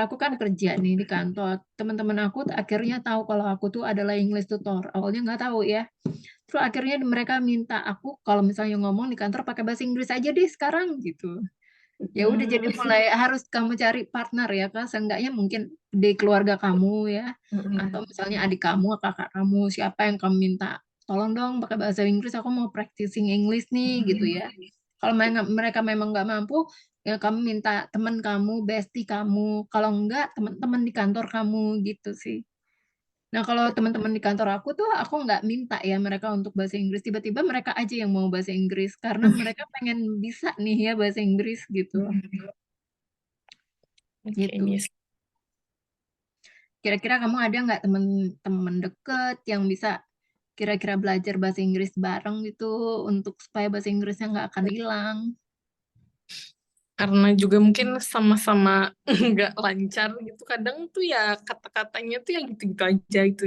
aku kan kerja nih di kantor. Teman-teman aku akhirnya tahu kalau aku tuh adalah English tutor. Awalnya nggak tahu ya. Terus akhirnya mereka minta aku kalau misalnya ngomong di kantor pakai bahasa Inggris aja deh sekarang gitu. Ya udah, jadi mulai harus kamu cari partner ya kan, seenggaknya mungkin di keluarga kamu ya, atau misalnya adik kamu, kakak kamu, siapa yang kamu minta, tolong dong pakai bahasa Inggris, aku mau practicing English nih gitu ya. Kalau mereka memang nggak mampu, ya kamu minta teman kamu, bestie kamu, kalau enggak teman-teman di kantor kamu gitu sih. Nah, kalau teman-teman di kantor aku tuh aku nggak minta ya mereka untuk bahasa Inggris, tiba-tiba mereka aja yang mau bahasa Inggris karena mereka pengen bisa nih ya bahasa Inggris gitu. Oke, Gitu. Miss. Kira-kira kamu ada nggak temen-temen deket yang bisa kira-kira belajar bahasa Inggris bareng gitu untuk supaya bahasa Inggrisnya nggak akan hilang? Karena juga mungkin sama-sama nggak lancar gitu. Kadang tuh ya kata-katanya tuh ya gitu-gitu aja gitu.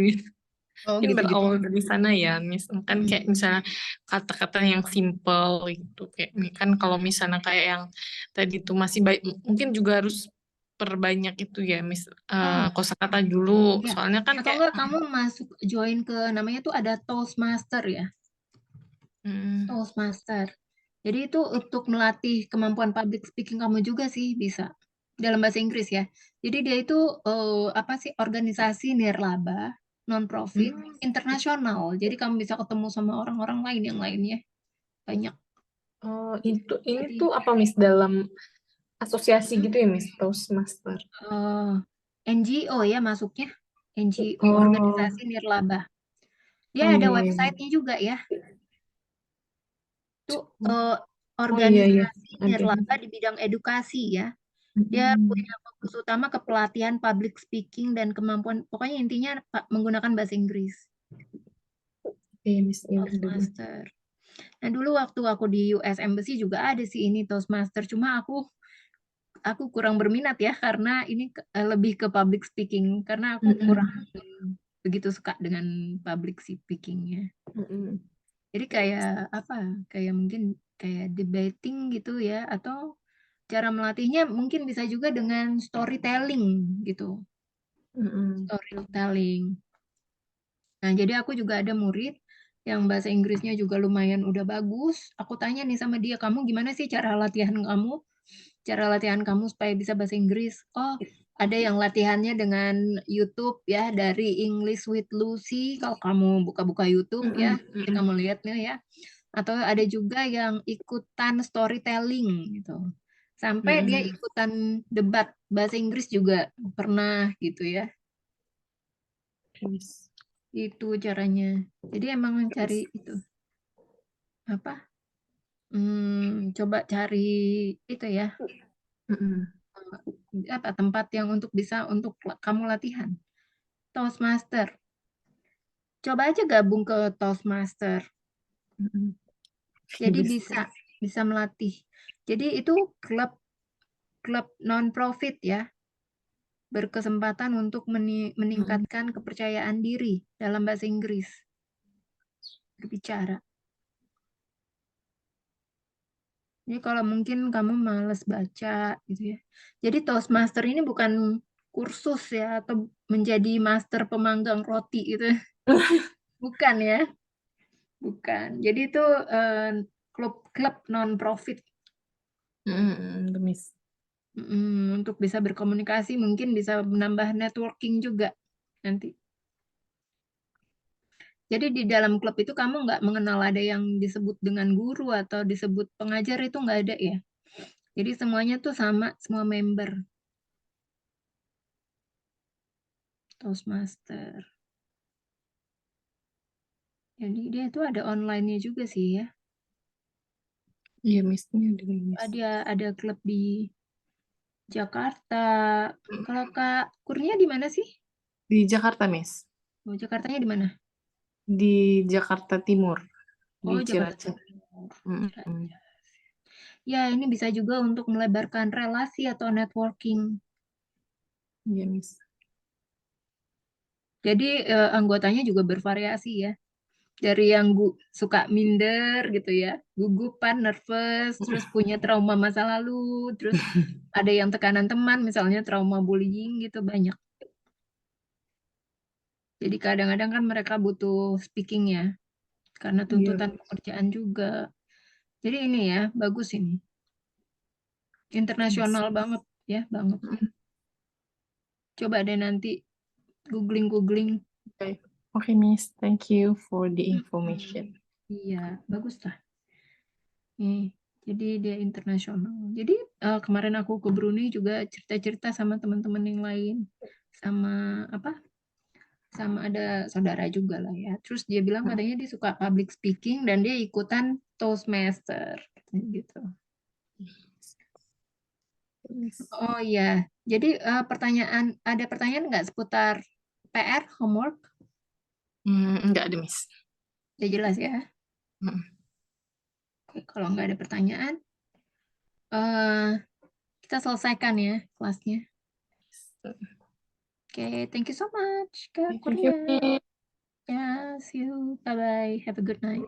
Oh, Mungkin gitu-gitu. berawal dari sana ya, kan kayak misalnya kata-kata yang simple gitu, kayak kan kalau misalnya kayak yang tadi tuh masih baik, mungkin juga harus perbanyak itu ya, kosakata dulu, Ya. soalnya kan Atau kayak enggak kamu masuk join ke namanya tuh ada Toastmaster ya. Toastmaster. Jadi itu untuk melatih kemampuan public speaking kamu juga sih bisa dalam bahasa Inggris ya. Jadi dia itu apa sih, organisasi nirlaba non-profit internasional. Jadi kamu bisa ketemu sama orang-orang lain yang lainnya banyak. ini Jadi tuh apa Miss dalam asosiasi gitu ya Miss Toastmaster. NGO ya masuknya, NGO, Oh, organisasi nirlaba. Dia ada iya, iya. websitenya juga ya. Itu iya, organisasi ada. nirlaba di bidang edukasi ya. Dia punya fokus utama ke pelatihan public speaking dan kemampuan, pokoknya intinya menggunakan bahasa Inggris. Oke, Miss, ini ada. Toastmaster. Nah, dulu waktu aku di US Embassy juga ada sih ini Toastmaster, cuma aku kurang berminat ya karena ini lebih ke public speaking, karena aku kurang begitu suka dengan public speakingnya. Jadi kayak apa? Kayak mungkin kayak debating gitu ya, atau cara melatihnya mungkin bisa juga dengan storytelling gitu. Storytelling. Nah, jadi aku juga ada murid yang bahasa Inggrisnya juga lumayan udah bagus. Aku tanya nih sama dia, kamu gimana sih cara latihan kamu? Cara latihan kamu supaya bisa bahasa Inggris? Oh, ada yang latihannya dengan YouTube ya, dari English with Lucy. Kalau kamu buka-buka YouTube ya, nanti kamu lihatnya ya. Atau ada juga yang ikutan storytelling gitu. Sampai dia ikutan debat bahasa Inggris juga pernah gitu ya. Miss. Itu caranya. Jadi emang cari itu apa? Coba cari itu ya, Mm-mm. apa tempat yang bisa untuk kamu latihan. Toastmaster. Coba aja gabung ke Toastmaster. Mm-mm. Jadi Bisa. bisa melatih. Jadi itu klub non-profit ya, berkesempatan untuk meningkatkan kepercayaan diri dalam bahasa Inggris, berbicara. Jadi kalau mungkin kamu males baca gitu ya. Jadi Toastmaster ini bukan kursus ya, atau menjadi master pemanggang roti gitu. Bukan ya, bukan. Jadi itu klub non-profit. Miss. Untuk bisa berkomunikasi, mungkin bisa menambah networking juga nanti. Jadi di dalam klub itu kamu nggak mengenal ada yang disebut dengan guru atau disebut pengajar, itu nggak ada ya. Jadi semuanya tuh sama, semua member. Toastmaster. Jadi dia itu ada online-nya juga sih ya. Iya, Miss. Ini ada nih, Miss. Ada klub di Jakarta. Kalau Kak Kurnia di mana sih? Di Jakarta, Miss. Oh, Jakartanya di mana? Di Jakarta Timur. Di Oh, Jakarta Cilacap. Timur. Mm-mm. Ya, ini bisa juga untuk melebarkan relasi atau networking. Iya, Miss. Jadi anggotanya juga bervariasi ya. Dari yang suka minder gitu ya, gugupan, nervous, terus punya trauma masa lalu, terus ada yang tekanan teman, misalnya trauma bullying gitu, banyak. Jadi kadang-kadang kan mereka butuh speaking ya, karena Iya. tuntutan pekerjaan juga. Jadi ini ya, bagus ini. Internasional banget ya, banget. Coba deh nanti googling-googling. Okay, Miss. Thank you for the information. Iya, bagus lah. Nih, jadi dia internasional. Jadi kemarin aku ke Brunei juga cerita-cerita sama teman-teman yang lain, sama apa? Sama ada saudara juga lah ya. Terus dia bilang katanya dia suka public speaking dan dia ikutan Toastmaster gitu. Oh iya, jadi ada pertanyaan nggak seputar PR, homework? Enggak ada, Miss. Udah jelas ya. Oke, kalau nggak ada pertanyaan, kita selesaikan ya kelasnya. Oke, thank you so much, Kak Thank you, Kurnia. Miss. Yeah, see you. Bye-bye. Have a good night.